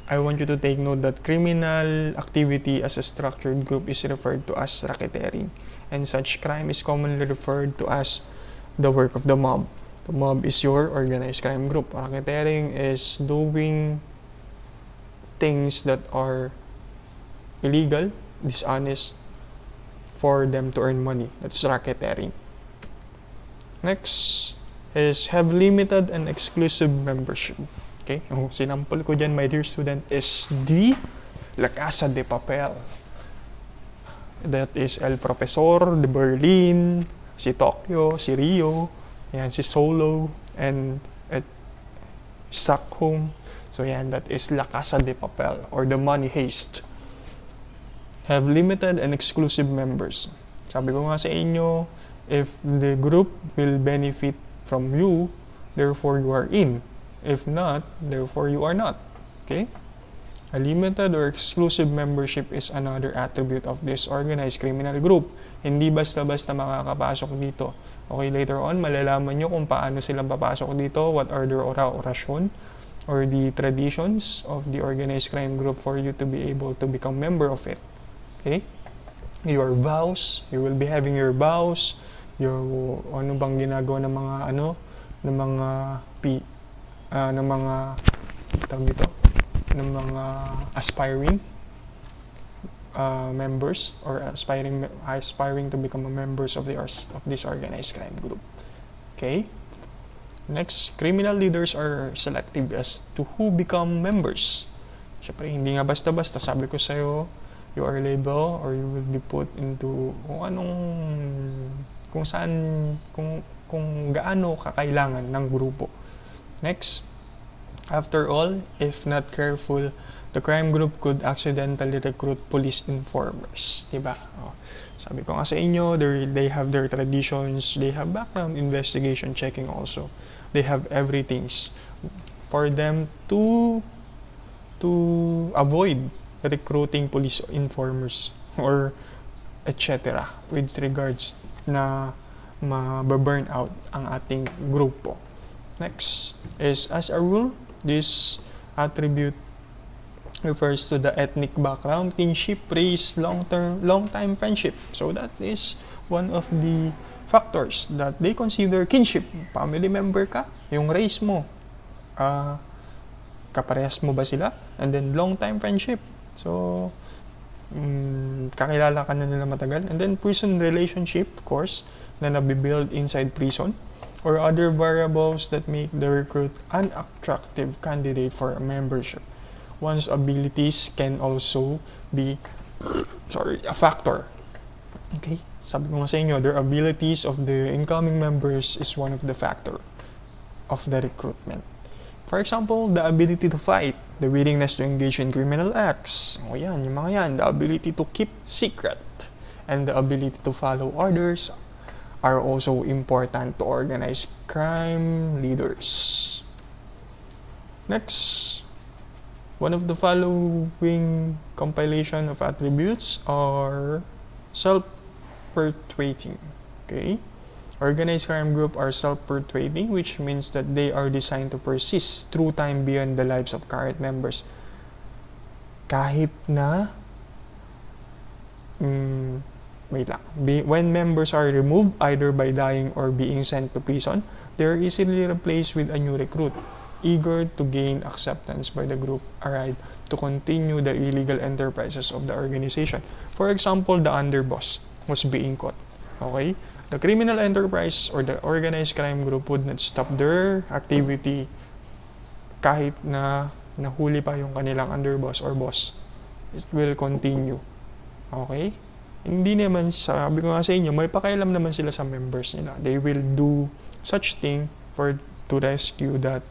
I want you to take note that criminal activity as a structured group is referred to as racketeering. And such crime is commonly referred to as the work of the mob. The mob is your organized crime group. Racketeering is doing things that are illegal, dishonest, for them to earn money. That's racketeering. Next is have limited and exclusive membership. Okay? Ang sinampol ko dyan, my dear student, is the La Casa de Papel. That is El Profesor, de Berlin, si Tokyo, si Rio, yan, si Solo, and Stockholm. So yan, that is La Casa de Papel, or the money heist. Have limited and exclusive members. Sabi ko nga sa inyo, if the group will benefit from you, therefore you are in. If not, therefore you are not. Okay? A limited or exclusive membership is another attribute of this organized criminal group. Hindi basta-basta makakapasok dito. Okay, later on, malalaman nyo kung paano silang papasok dito, what are their orasyon, or the traditions of the organized crime group for you to be able to become member of it. Okay? Your vows, you will be having your vows, your ano bang ginagawa ng mga ng mga aspiring members or aspiring to become members of this organized crime group. Okay? Next, criminal leaders are selective as to who become members. Siyempre, hindi nga basta-basta. Sabi ko sa'yo, you are labeled or you will be put into kung gaano kakailangan ng grupo. Next, after all, if not careful, the crime group could accidentally recruit police informers. Diba? Sabi ko nga sa inyo, they have their traditions, they have background investigation checking also. They have everything for them to avoid recruiting police informers or etc. with regards na ma-burn out ang ating grupo. Next is, as a rule, these attribute refers to the ethnic background, kinship, race, long-time friendship. So that is one of the factors that they consider kinship. Family member ka, yung race mo, kaparehas mo ba sila? And then long-time friendship. So, kakilala ka na nila matagal. And then prison relationship, of course, na nabibuild inside prison, or other variables that make the recruit an attractive candidate for a membership. One's abilities can also be a factor. Okay? Sabi ko nga sa inyo, their abilities of the incoming members is one of the factor of the recruitment. For example, the ability to fight, the willingness to engage in criminal acts. O yan, yung mga yan. The ability to keep secret and the ability to follow orders are also important to organize crime leaders. Next, one of the following compilation of attributes are self-perpetuating. Okay? Organized crime group are self-perpetuating, which means that they are designed to persist through time beyond the lives of current members. Kahit na when members are removed, either by dying or being sent to prison, they are easily replaced with a new recruit, eager to gain acceptance by the group arrived to continue the illegal enterprises of the organization. For example, the underboss was being caught. Okay? The criminal enterprise or the organized crime group would not stop their activity kahit na nahuli pa yung kanilang underboss or boss. It will continue. Okay? Hindi naman, sabi ko nga sa inyo, may pakialam naman sila sa members nila. They will do such thing to rescue that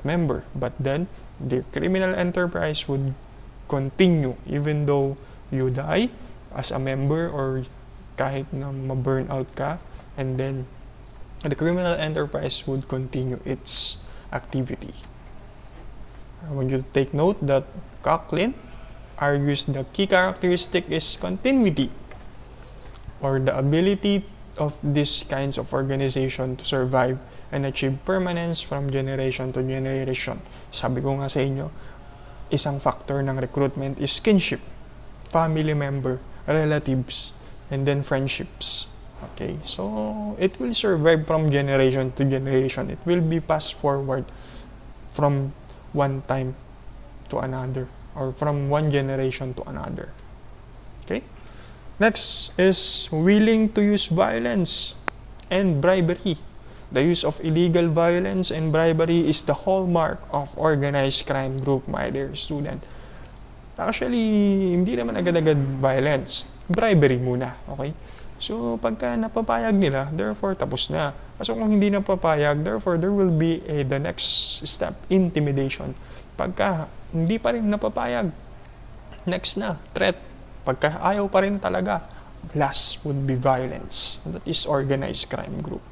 member. But then, the criminal enterprise would continue even though you die as a member or kahit na ma-burn out ka, and then the criminal enterprise would continue its activity. I want you to take note that Coughlin argues the key characteristic is continuity, or the ability of these kinds of organization to survive and achieve permanence from generation to generation. Sabi ko nga sa inyo, isang factor ng recruitment is kinship, family member, relatives, and then friendships. Okay, so it will survive from generation to generation. It will be passed forward from one time to another, or from one generation to another. Okay, next is willing to use violence and bribery. The use of illegal violence and bribery is the hallmark of organized crime group, my dear student. Actually, hindi naman agad-agad violence. Bribery muna, okay? So, pagka napapayag nila, therefore, tapos na. Kaso kung hindi napapayag, therefore, there will be the next step, intimidation. Pagka hindi pa rin napapayag, next na, threat. Pagka ayaw pa rin talaga, last would be violence. That is organized crime group.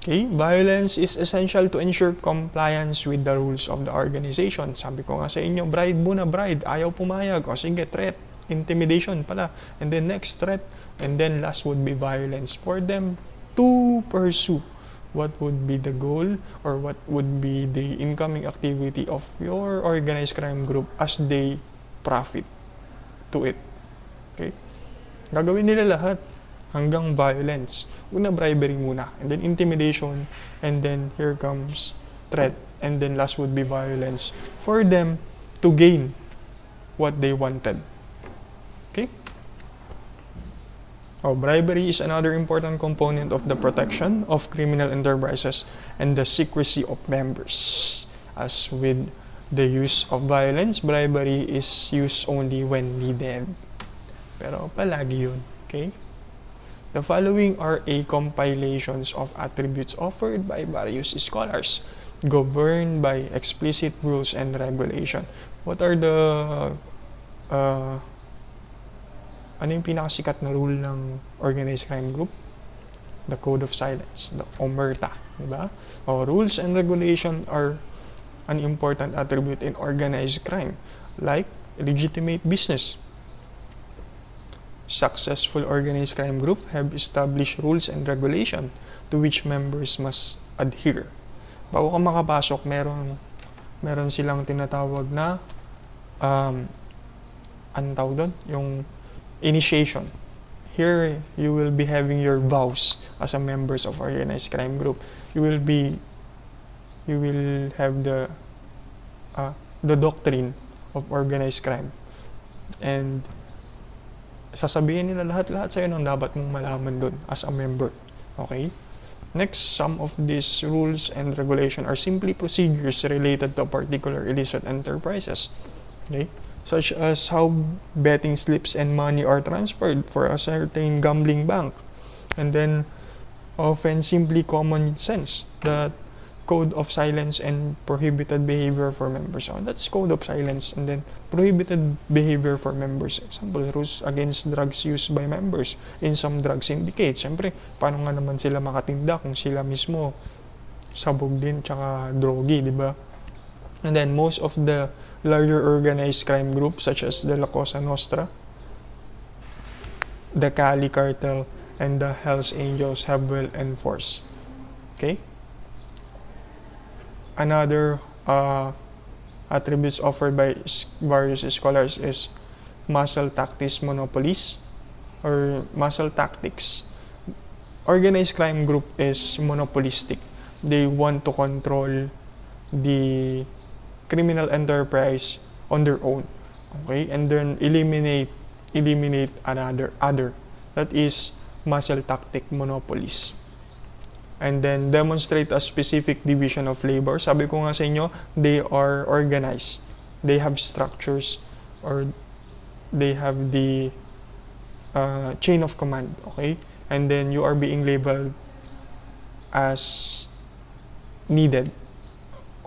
Okay, violence is essential to ensure compliance with the rules of the organization. Sabi ko nga sa inyo, bride muna, bride. Ayaw pumayag. O sige, threat. Intimidation pala. And then next, threat. And then last would be violence. For them to pursue what would be the goal or what would be the incoming activity of your organized crime group as they profit to it. Okay? Gagawin nila lahat hanggang violence. Una, bribery muna, and then intimidation, and then here comes threat, and then last would be violence for them to gain what they wanted. Okay? Bribery is another important component of the protection of criminal enterprises and the secrecy of members. As with the use of violence, bribery is used only when needed. Pero palagi yun. Okay? The following are a compilations of attributes offered by various scholars, governed by explicit rules and regulation. What are the ano yung pinakasikat na rule ng organized crime group? The Code of Silence, the Omerta, di ba? Rules and regulation are an important attribute in organized crime, like legitimate business. Successful organized crime group have established rules and regulation to which members must adhere. Bago ka makapasok, merong meron silang tinatawag na anong tawag doon? Yung initiation. Here, you will be having your vows as a members of organized crime group. You will have the doctrine of organized crime. And sasabihin nila lahat-lahat sa'yo ng dapat mong malaman doon as a member. Okay? Next, some of these rules and regulation are simply procedures related to particular illicit enterprises. Okay? Such as how betting slips and money are transferred for a certain gambling bank. And then, often simply common sense that code of silence and prohibited behavior for members. So that's code of silence, and then prohibited behavior for members. Example, rules against drugs used by members in some drug syndicates. Siyempre, paano nga naman sila makatinda kung sila mismo sabog din tsaka drogi, di ba? And then most of the larger organized crime groups such as the La Cosa Nostra, the Cali Cartel, and the Hells Angels have well enforced. Okay? Another attributes offered by various scholars is muscle tactics monopolies or muscle tactics. Organized crime group is monopolistic. They want to control the criminal enterprise on their own. Okay? And then eliminate other. That is muscle tactic monopolies. And then demonstrate a specific division of labor. Sabi ko nga sa inyo, they are organized. They have structures or they have the chain of command. Okay? And then you are being labeled as needed.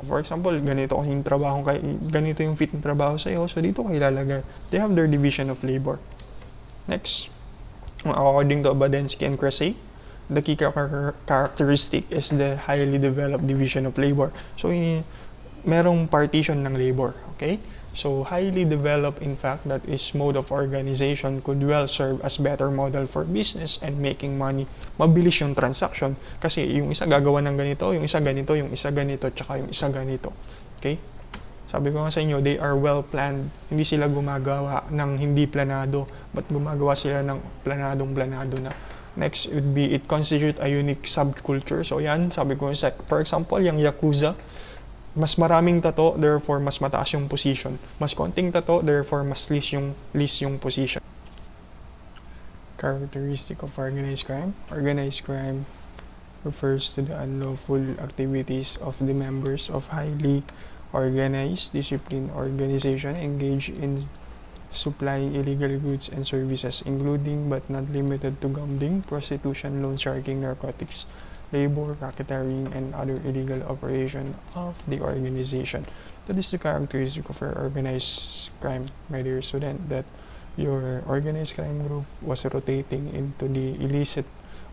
For example, ganito yung trabaho, ganito yung fit ng trabaho sa'yo, so dito kayo ilalagay. They have their division of labor. Next, according to Badensky and Cressy, the key characteristic is the highly developed division of labor. So, merong partition ng labor. Okay? So, highly developed, in fact, that is mode of organization could well serve as better model for business and making money. Mabilis yung transaction. Kasi yung isa gagawa ng ganito, yung isa ganito, tsaka yung isa ganito. Okay? Sabi ko nga sa inyo, they are well planned. Hindi sila gumagawa ng hindi planado, but gumagawa sila ng planadong-planado na. Next would be, it constitutes a unique subculture. So yan, sabi ko, for example, yung Yakuza, mas maraming tato, therefore mas mataas yung position. Mas konting tato, therefore mas least yung position. Characteristic of organized crime. Organized crime refers to the unlawful activities of the members of highly organized, disciplined organization engaged in supplying illegal goods and services, including but not limited to gambling, prostitution, loan sharking, narcotics, labor, racketeering, and other illegal operation of the organization. That is the characteristic of our organized crime, my dear student, that your organized crime group was rotating into the illicit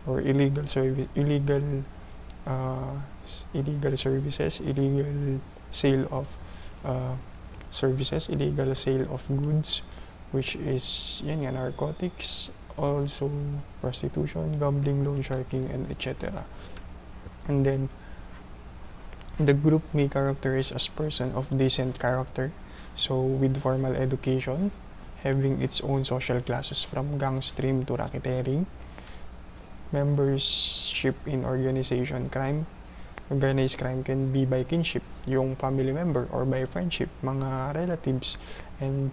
or illegal services, illegal sale of services, illegal sale of goods, which is narcotics, also prostitution, gambling, loan sharking, and etc. And then the group may characterize as person of decent character, so with formal education, having its own social classes from gang stream to racketeering, membership in organized crime can be by kinship, yung family member, or by friendship, mga relatives, and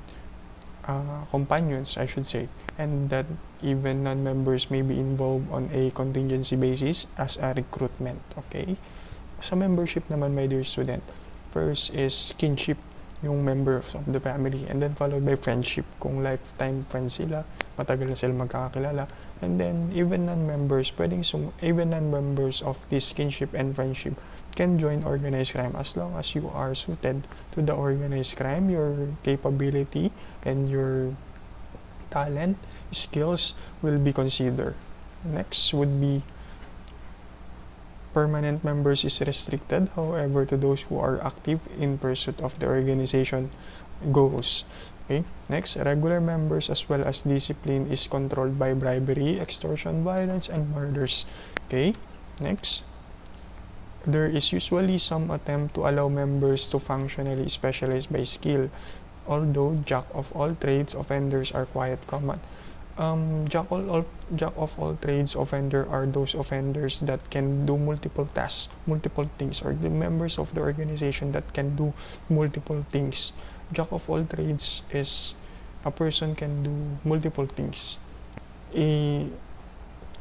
companions, I should say, and that even non-members may be involved on a contingency basis as a recruitment. Okay? Sa membership naman, my dear student, first is kinship, yung members of the family, and then followed by friendship, kung lifetime friends sila, matagal na sila magkakakilala, and then even non-members of this kinship and friendship can join organized crime as long as you are suited to the organized crime. Your capability and your talent, skills will be considered. Next would be permanent members is restricted, however, to those who are active in pursuit of the organization goals. Okay. Next, regular members as well as discipline is controlled by bribery, extortion, violence, and murders. Okay. Next, there is usually some attempt to allow members to functionally specialize by skill, although jack of all trades offenders are quite common. Jack of all trades offender are those offenders that can do multiple tasks, multiple things, or the members of the organization that can do multiple things. Jack of all trades is a person can do multiple things.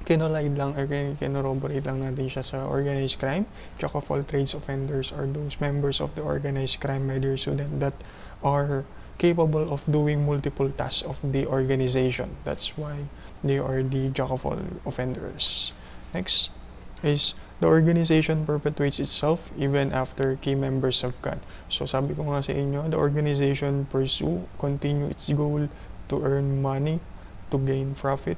Kinolide lang or kinorroborate lang natin siya sa organized crime. Jack of all trades offenders are those members of the organized crime, my dear student, that are capable of doing multiple tasks of the organization. That's why they are the jack of all offenders. Next is the organization perpetuates itself even after key members have gone. So sabi ko nga sa inyo, the organization continue its goal to earn money, to gain profit,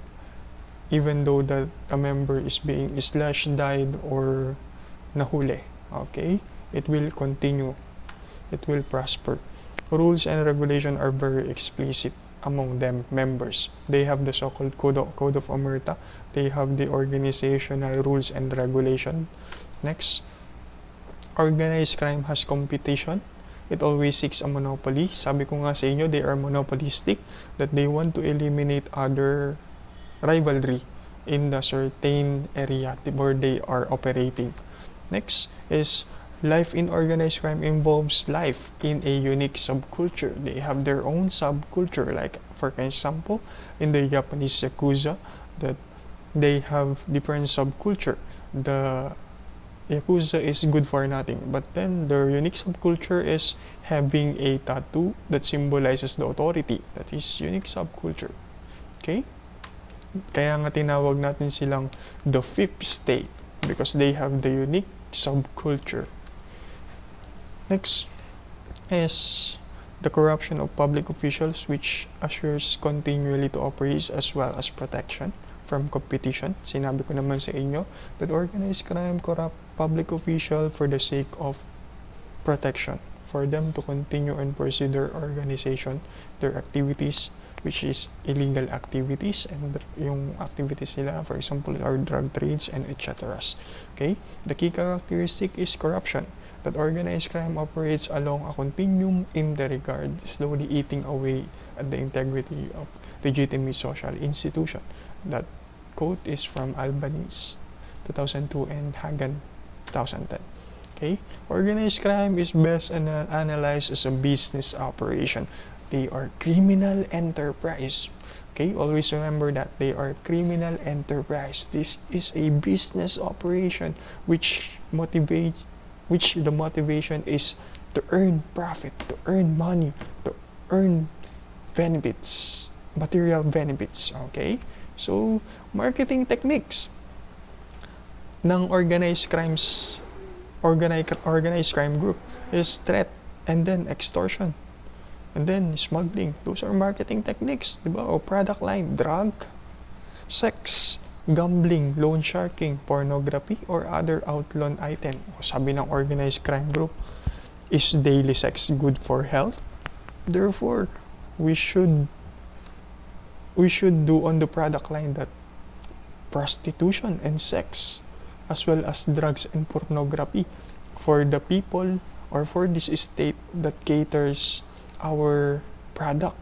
even though that a member is being slashed, died, or nahuli. Okay? It will continue. It will prosper. Rules and regulation are very explicit among them members. They have the so-called Code of Omerta. They have the organizational rules and regulation. Next, organized crime has competition. It always seeks a monopoly. Sabi ko nga sa inyo, they are monopolistic, that they want to eliminate other rivalry in the certain area where they are operating. Next is life in organized crime involves life in a unique subculture. They have their own subculture, like for example, in the Japanese Yakuza, that they have different subculture. The Yakuza is good for nothing, but then their unique subculture is having a tattoo that symbolizes the authority. That is unique subculture. Okay? Kaya nga tinawag natin silang the fifth state because they have the unique subculture. Next is the corruption of public officials, which assures continually to operate as well as protection from competition. Sinabi ko naman sa inyo that organized crime corrupt public official for the sake of protection, for them to continue and pursue their organization, their activities, which is illegal activities, and yung activities nila, for example, are drug trades and etc. Okay? The key characteristic is corruption. That organized crime operates along a continuum in the regard, slowly eating away at the integrity of legitimate social institution. That quote is from Albanese, 2002, and Hagan, 2010. Okay? Organized crime is best analyzed as a business operation. They are criminal enterprise. Okay? Always remember that they are criminal enterprise. This is a business operation which the motivation is to earn profit, to earn money, to earn benefits, material benefits. Okay? So, marketing techniques ng organized crime group is threat, and then extortion, and then smuggling. Those are marketing techniques, diba? O product line, drug, sex, gambling, loan sharking, pornography, or other outlawed item. Sabi ng organized crime group, is daily sex good for health? Therefore, we should do on the product line that prostitution and sex, as well as drugs and pornography, for the people or for this state that caters our product.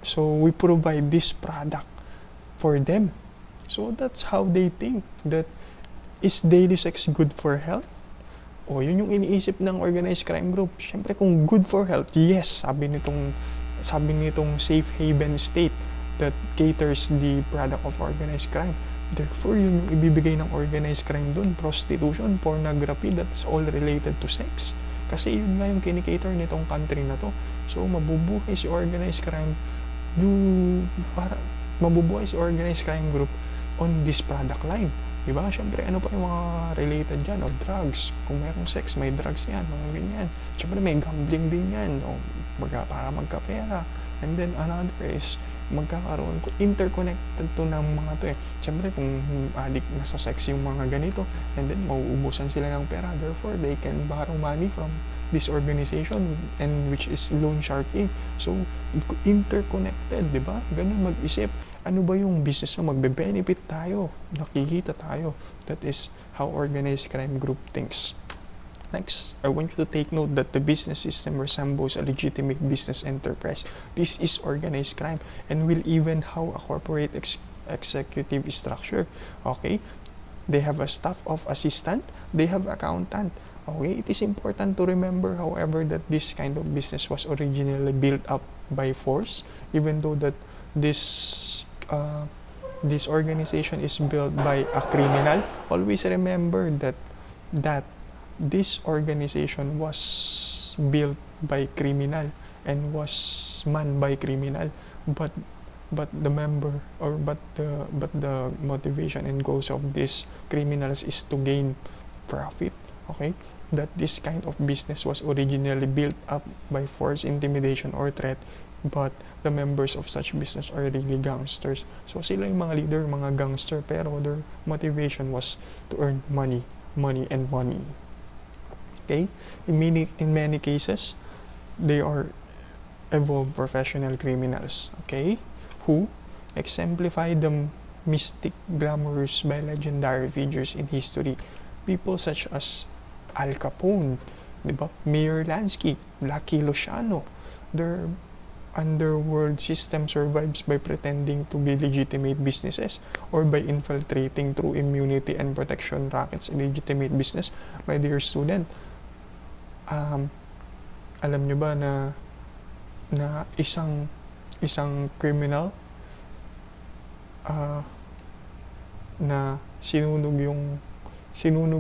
So we provide this product for them. So that's how they think, that is daily sex good for health? O yun yung iniisip ng organized crime group. Siyempre kung good for health, yes, sabi nitong safe haven state that caters the product of organized crime. Therefore, yun yung ibibigay ng organized crime dun, prostitution, pornography, that's all related to sex. Kasi yun nga yung kinikater nitong country na to. So mabubuhay si organized crime group on this product line. Diba? Siyempre, ano pa yung mga related dyan? O drugs. Kung mayroong sex, may drugs yan. Mga ganyan. Siyempre, may gambling din yan. O, para magkapera. And then, another is, magkakaroon, interconnected to ng mga to eh. Siyempre, kung addict na sa sex yung mga ganito, and then, mauubusan sila ng pera. Therefore, they can borrow money from this organization, and which is loan sharking. So, interconnected, di ba? Ganun mag-isip. Ano ba yung business na magbe-benefit tayo? Nakikita tayo. That is how organized crime group thinks. Next, I want you to take note that the business system resembles a legitimate business enterprise. This is organized crime and will even have a corporate executive structure. Okay? They have a staff of assistant, they have accountant. Okay? It is important to remember, however, that this kind of business was originally built up by force, even though that this this organization is built by a criminal. Always remember that this organization was built by criminal and was manned by criminal, but the member or but the motivation and goals of these criminals is to gain profit. Okay, that this kind of business was originally built up by force, intimidation, or threat, but the members of such business are really gangsters. So sila yung mga leader, mga gangster, pero their motivation was to earn money and money. Okay? In many cases, they are evolved professional criminals, okay, who exemplify the mystic glamours by legendary figures in history. People such as Al Capone, diba? Mayor Lansky, Lucky Luciano. Their underworld system survives by pretending to be legitimate businesses or by infiltrating through immunity and protection rackets legitimate business. My dear student, alam nyo ba na isang criminal na sinunog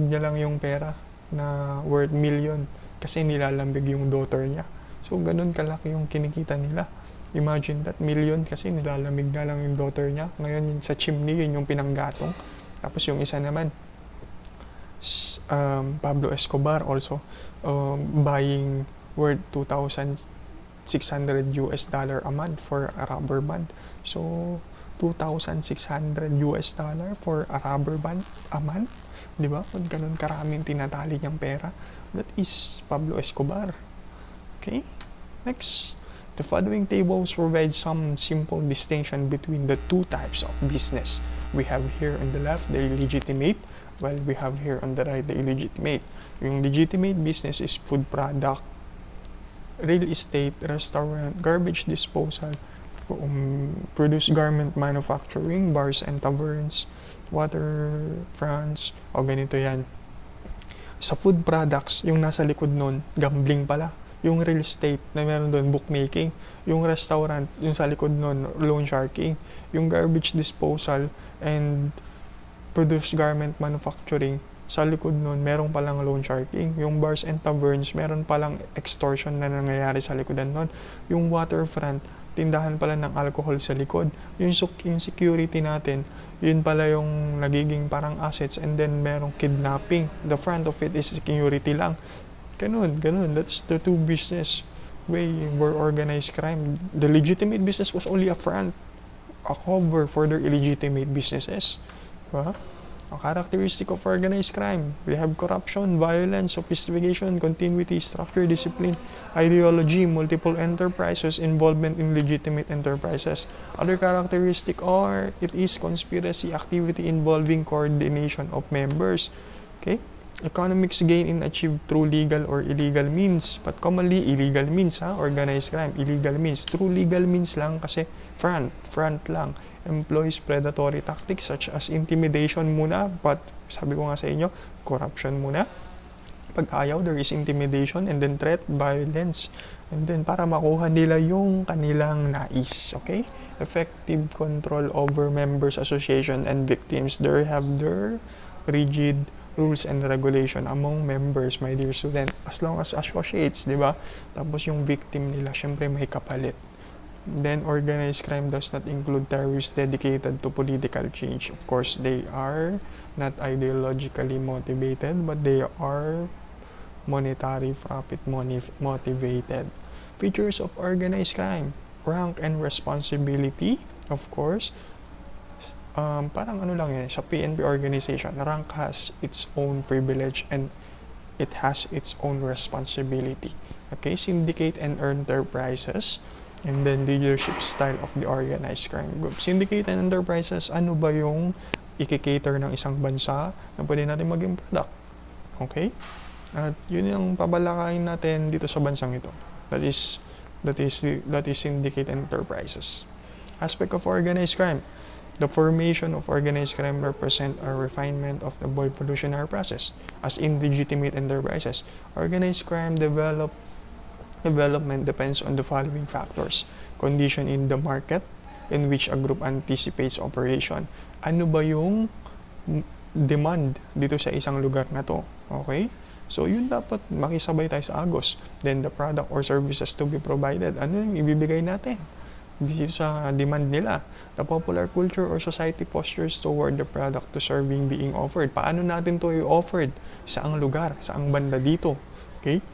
niya lang yung pera na worth million kasi nilalambig yung daughter niya. So ganun kalaki yung kinikita nila. Imagine that, million kasi nilalamig nga lang yung daughter niya. Ngayon sa chimney yun yung pinanggatong. Tapos yung isa naman, Pablo Escobar also buying worth $2,600 a month for a rubber band. So $2,600 for a rubber band a month, di ba? Kung ganun karaming tinatali niyang pera, that is Pablo Escobar. Okay, next, the following tables provide some simple distinction between the two types of business. We have here on the left the legitimate, while we have here on the right the illegitimate. Yung legitimate business is food product, real estate, restaurant, garbage disposal, produce garment manufacturing, bars and taverns, waterfronts, o ganito yan. Sa food products, yung nasa likod nun, gambling pala. Yung real estate na meron doon, bookmaking. Yung restaurant, yung sa likod nun, loan sharking. Yung garbage disposal and produce garment manufacturing, sa likod nun, meron palang loan sharking. Yung bars and taverns, meron palang extortion na nangyayari sa likodan nun. Yung waterfront, tindahan pala ng alcohol sa likod. Yung security natin, yun pala yung nagiging parang assets, and then merong kidnapping. The front of it is security lang. Ganun. That's the two business way where organized crime. The legitimate business was only a front, a cover for their illegitimate businesses. Diba? A characteristic of organized crime, we have corruption, violence, sophistication, continuity, structure, discipline, ideology, multiple enterprises, involvement in legitimate enterprises. Other characteristic are, it is conspiracy activity involving coordination of members. Okay? Economics gain in achieved through legal or illegal means, but commonly illegal means, organized crime, illegal means. Through legal means lang kasi front lang. Employs predatory tactics such as intimidation muna, but sabi ko nga sa inyo, corruption muna. Pag ayaw, there is intimidation, and then threat, violence, and then para makuha nila yung kanilang nais. Okay? Effective control over members, association, and victims. They have their rigid rules and regulation among members, my dear student, as long as associates, di ba? Tapos yung victim nila, syempre may kapalit. Then, organized crime does not include terrorists dedicated to political change. Of course, they are not ideologically motivated, but they are monetary profit motivated. Features of organized crime: rank and responsibility, of course. Parang ano lang yan, sa PNP organization, rank has its own privilege and it has its own responsibility. Okay, syndicate and enterprises, and then leadership style of the organized crime group. Syndicate and enterprises, ano ba yung i-cater ng isang bansa na pwede natin maging product? Okay? At yun yung pabalakayin natin dito sa bansang ito. That is syndicate enterprises. Aspect of organized crime. The formation of organized crime represent a refinement of the evolutionary process as in legitimate enterprises. Organized crime development depends on the following factors. Condition in the market in which a group anticipates operation. Ano ba yung demand dito sa isang lugar na to? Okay? So, yun dapat makisabay tayo sa agos. Then, the product or services to be provided. Ano yung ibibigay natin dito sa demand nila? The popular culture or society postures toward the product to serving being offered. Paano natin to i-offered? Saang lugar? Saang banda dito? Okay?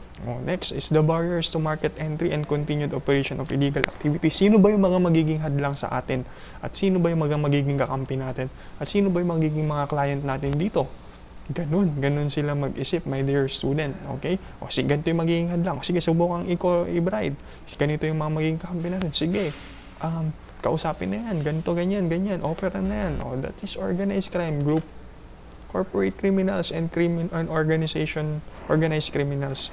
Next is the barriers to market entry and continued operation of illegal activities. Sino ba yung mga magiging hadlang sa atin? At sino ba yung mga magiging kakampi natin? At sino ba yung magiging mga client natin dito? Ganun sila mag-isip, my dear student. Okay? O sige, ganito yung magiging hadlang. O sige, subukang i-bride. Ganito yung mga magiging kakampi natin. Sige, kausapin na yan. Ganito, ganyan. Opera na yan. O, that is organized crime group. Corporate criminals and organized criminals.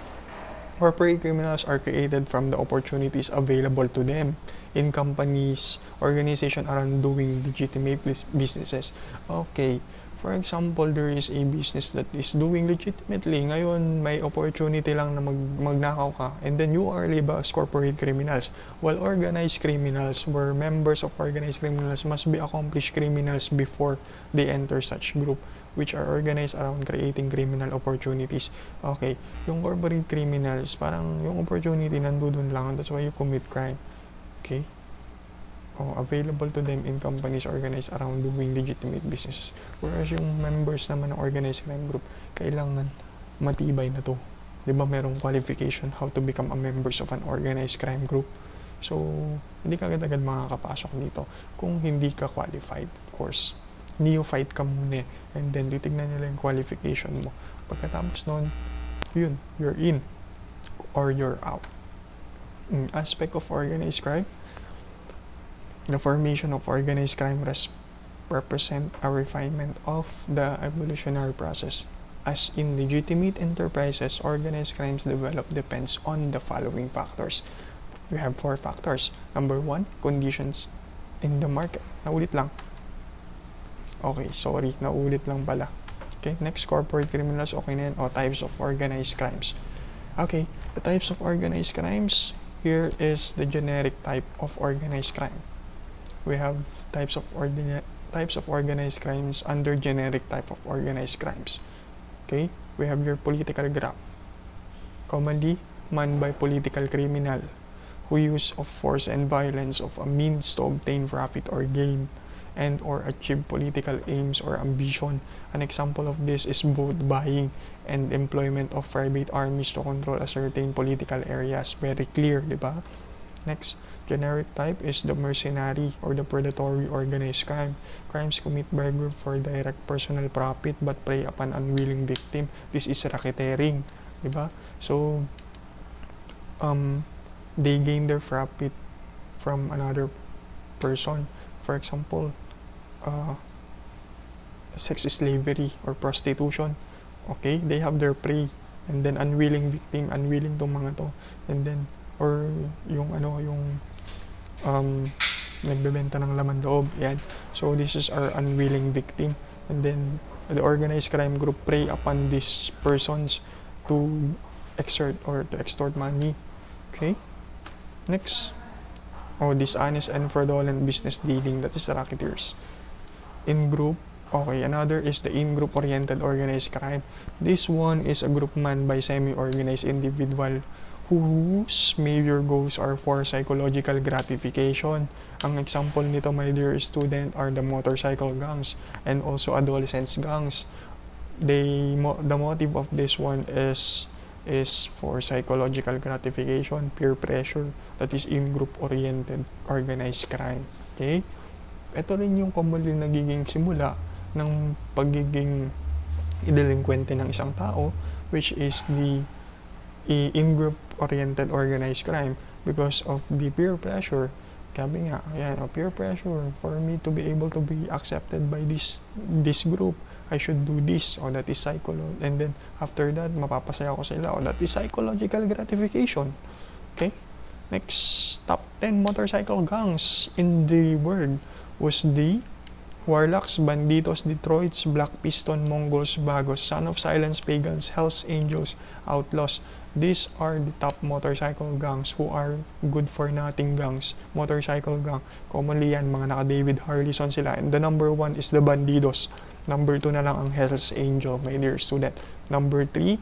Corporate criminals are created from the opportunities available to them in companies, organizations around doing legitimate businesses. Okay, for example, there is a business that is doing legitimately. Ngayon, may opportunity lang na magnakaw ka, and then you are labeled as corporate criminals. While organized criminals, where members of organized criminals must be accomplished criminals before they enter such group, which are organized around creating criminal opportunities. Okay, yung corporate criminals, parang yung opportunity nandun lang, that's why you commit crime. Okay? Available to them in companies organized around doing legitimate businesses. Whereas yung members naman ng organized crime group, kailangan matibay na to. Diba merong qualification how to become a members of an organized crime group. So, hindi ka agad-agad makakapasok dito kung hindi ka qualified, of course. Neophyte ka muna and then titignan nila yung qualification mo. Pagkatapos nun, yun, you're in or you're out. Aspect of organized crime, the formation of organized crime represent a refinement of the evolutionary process. As in legitimate enterprises, organized crimes develop depends on the following factors. We have 4 factors. Number 1, conditions in the market. Naulit lang. Okay, sorry, naulit lang pala. Okay, next, corporate criminals, okay na yan. Types of organized crimes. Okay, the types of organized crimes, here is the generic type of organized crime. We have types of organized crimes under generic type of organized crimes. Okay, we have your political graph. Commonly manned by political criminal who use of force and violence of a means to obtain profit or gain and or achieve political aims or ambition. An example of this is vote buying and employment of private armies to control a certain political areas. Very clear, di ba? Next, generic type is the mercenary or the predatory organized crime. Crimes committed by group for direct personal profit but prey upon unwilling victim. This is racketeering, di ba? So, they gain their profit from another person. For example, sex slavery or prostitution. Okay, they have their prey and then unwilling victim, unwilling tong mga to, and then or yung nagbebenta ng laman loob, yan. So this is our unwilling victim, and then the organized crime group prey upon these persons to extort money. Okay, next, dishonest and fraudulent business dealing, that is racketeers. In-group, okay, another is the in-group oriented organized crime. This one is a group manned by semi-organized individual whose major goals are for psychological gratification. Ang example nito, my dear student, are the motorcycle gangs and also adolescents gangs. The motive of this one is for psychological gratification, peer pressure, that is in-group oriented organized crime. Okay? Ito rin yung commonly nagiging simula ng pagiging delinquente ng isang tao, which is the in-group oriented organized crime because of the peer pressure. Sabi nga, peer pressure for me to be able to be accepted by this group. I should do this, o that is psychological, and then after that, mapapasaya ko sila, o that is psychological gratification. Okay? Next, top 10 motorcycle gangs in the world was the Warlocks, Banditos, Detroits, Black Piston, Mongols, Vagos, Son of Silence, Pagans, Hells Angels, Outlaws. These are the top motorcycle gangs who are good for nothing gangs. Motorcycle gang. Commonly yan, mga naka-David Harlison sila. And the number 1 is the Bandidos. Number 2 na lang ang Hells Angel, my dear student. Number 3,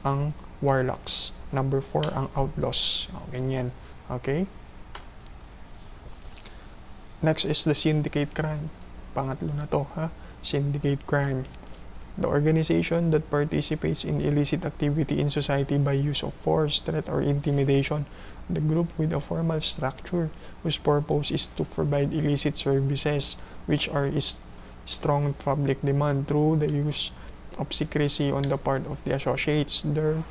ang Warlocks. Number 4, ang Outlaws. O, ganyan. Okay? Next is the syndicate crime. Pangatlo na to, ha? Syndicate crime. The organization that participates in illicit activity in society by use of force, threat, or intimidation. The group with a formal structure whose purpose is to provide illicit services which are strong public demand through the use of secrecy on the part of the associates. There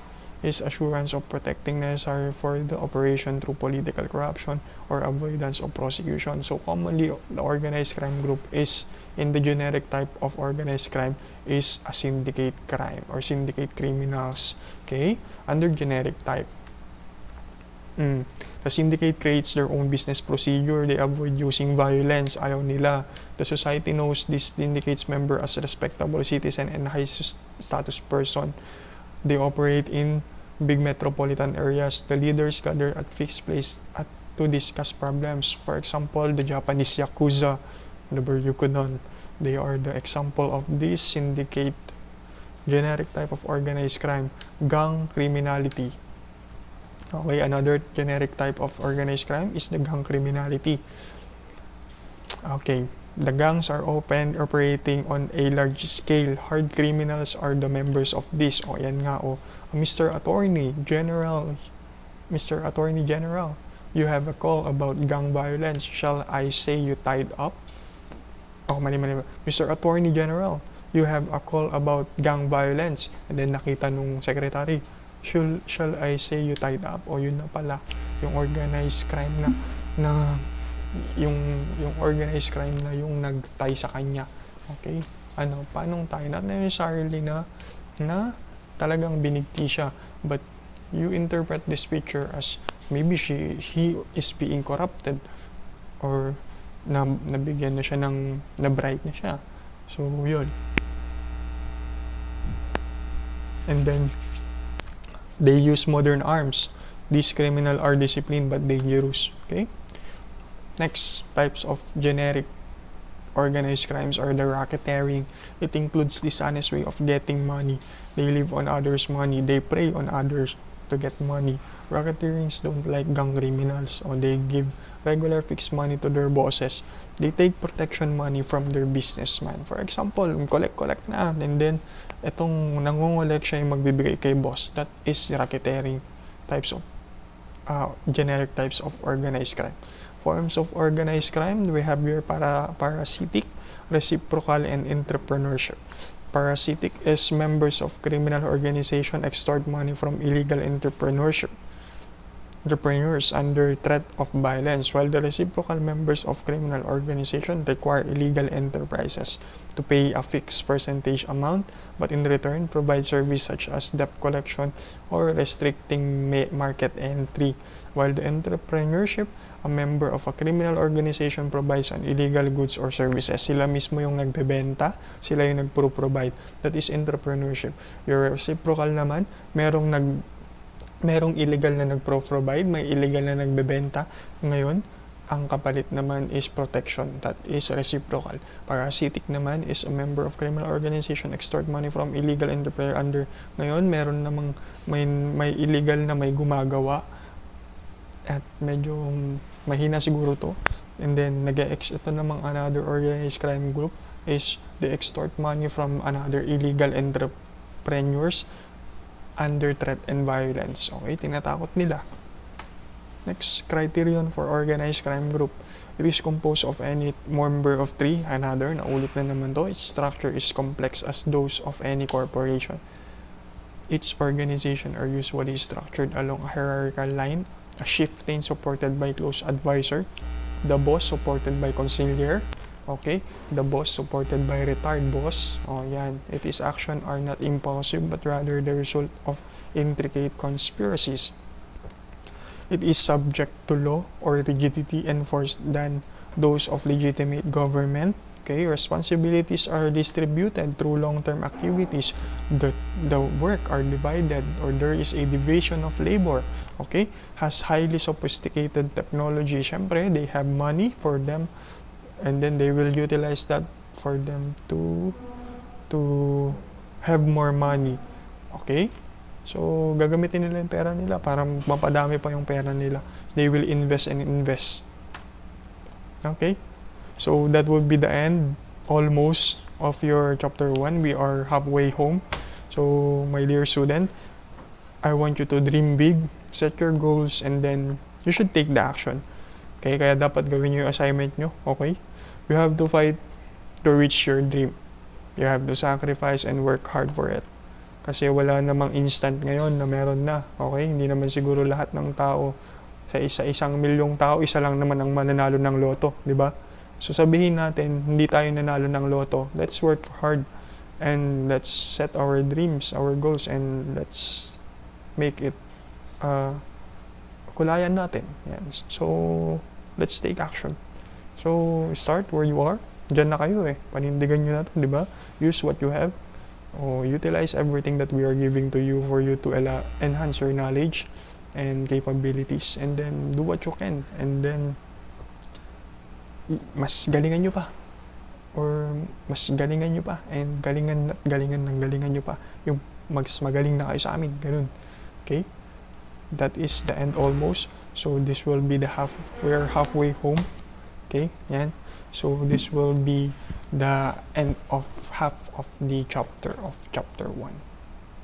is assurance of protecting necessary for the operation through political corruption or avoidance of prosecution. So commonly, the organized crime group is, in the generic type of organized crime, is a syndicate crime or syndicate criminals. Okay? Under generic type. The syndicate creates their own business procedure. They avoid using violence. Ayaw nila. The society knows this syndicate's member as a respectable citizen and high status person. They operate in big metropolitan areas. The leaders gather at fixed place to discuss problems. For example, the Japanese Yakuza, they are the example of this syndicate generic type of organized crime. Gang criminality. Okay, another generic type of organized crime is the gang criminality. Okay, the gangs are operating on a large scale. Hard criminals are the members of this. O, yan nga, o. Mr. Attorney General, you have a call about gang violence. Shall I say you tied up? Oh, mali. Mr. Attorney General, you have a call about gang violence. And then nakita nung secretary, shall I say you tied up? O yun na pala, yung organized crime na yung organized crime na yung nag-tie sa kanya. Okay? Paanong tie? Not necessarily na talagang binigti siya, but you interpret this picture as maybe he is being corrupted or nabigyan na siya na-bright na siya. So, yun. And then, they use modern arms. These criminals are disciplined but dangerous. Okay? Next types of generic organized crimes are the racketeering. It includes dishonest way of getting money. They live on others' money. They prey on others to get money. Racketeerings don't like gang criminals, or they give regular fixed money to their bosses. They take protection money from their businessman. For example, collect na, and then etong nangongolek siya yung magbibigay kay boss. That is racketeering types of generic types of organized crime. Forms of organized crime, we have here parasitic, reciprocal, and entrepreneurship. Parasitic is members of criminal organization extort money from illegal entrepreneurs under threat of violence, while the reciprocal members of criminal organization require illegal enterprises to pay a fixed percentage amount, but in return provide service such as debt collection or restricting market entry, while the entrepreneurship, a member of a criminal organization provides an illegal goods or services. Sila mismo yung nagbebenta, sila yung nagpro-provide. That is entrepreneurship. Your reciprocal naman, merong illegal na nagpro-provide, may illegal na nagbebenta. Ngayon, ang kapalit naman is protection. That is reciprocal. Parasitic naman is a member of criminal organization extort money from illegal entrepreneur under. Ngayon, meron namang may illegal na may gumagawa at medyo mahina siguro to. And then, ito namang another organized crime group is they extort money from another illegal entrepreneurs under threat and violence. Okay, tinatakot nila. Next, criterion for organized crime group. It is composed of any member of three. Another, naulit na naman to. Its structure is complex as those of any corporation. Its organization are usually structured along a hierarchical line. A chieftain supported by close advisor. The boss supported by consigliere. Okay, the boss supported by retired boss. Oh, yan. It is action are not impulsive but rather the result of intricate conspiracies. It is subject to law or rigidity enforced than those of legitimate government. Okay, responsibilities are distributed through long-term activities. The work are divided or there is a division of labor. Okay, has highly sophisticated technology. Syempre, they have money for them and then they will utilize that for them to have more money. Okay? So, gagamitin nila yung pera nila para mapadami pa yung pera nila. They will invest and invest. Okay? So, that would be the end almost of your chapter 1. We are halfway home. So, my dear student, I want you to dream big, set your goals, and then you should take the action. Okay? Kaya dapat gawin nyo yung assignment nyo. Okay? You have to fight to reach your dream. You have to sacrifice and work hard for it. Kasi wala namang instant ngayon na meron na. Okay? Hindi naman siguro lahat ng tao, sa isang milyong tao, isa lang naman ang mananalo ng loto. Di ba? So sabihin natin, hindi tayo nanalo ng loto. Let's work hard. And let's set our dreams, our goals, and let's make it kulayan natin. Yan. So, let's take action. So, start where you are. Diyan na kayo eh. Panindigan nyo natin, di ba? Use what you have. O utilize everything that we are giving to you for you to enhance your knowledge and capabilities. And then, do what you can. And then, mas galingan nyo pa. Or, mas galingan nyo pa. And galingan nyo pa. Yung mas magaling na kayo sa amin. Ganun. Okay? That is the end almost. So, this will be we are halfway home. Okay, yan. So, this will be the end of half of the chapter 1.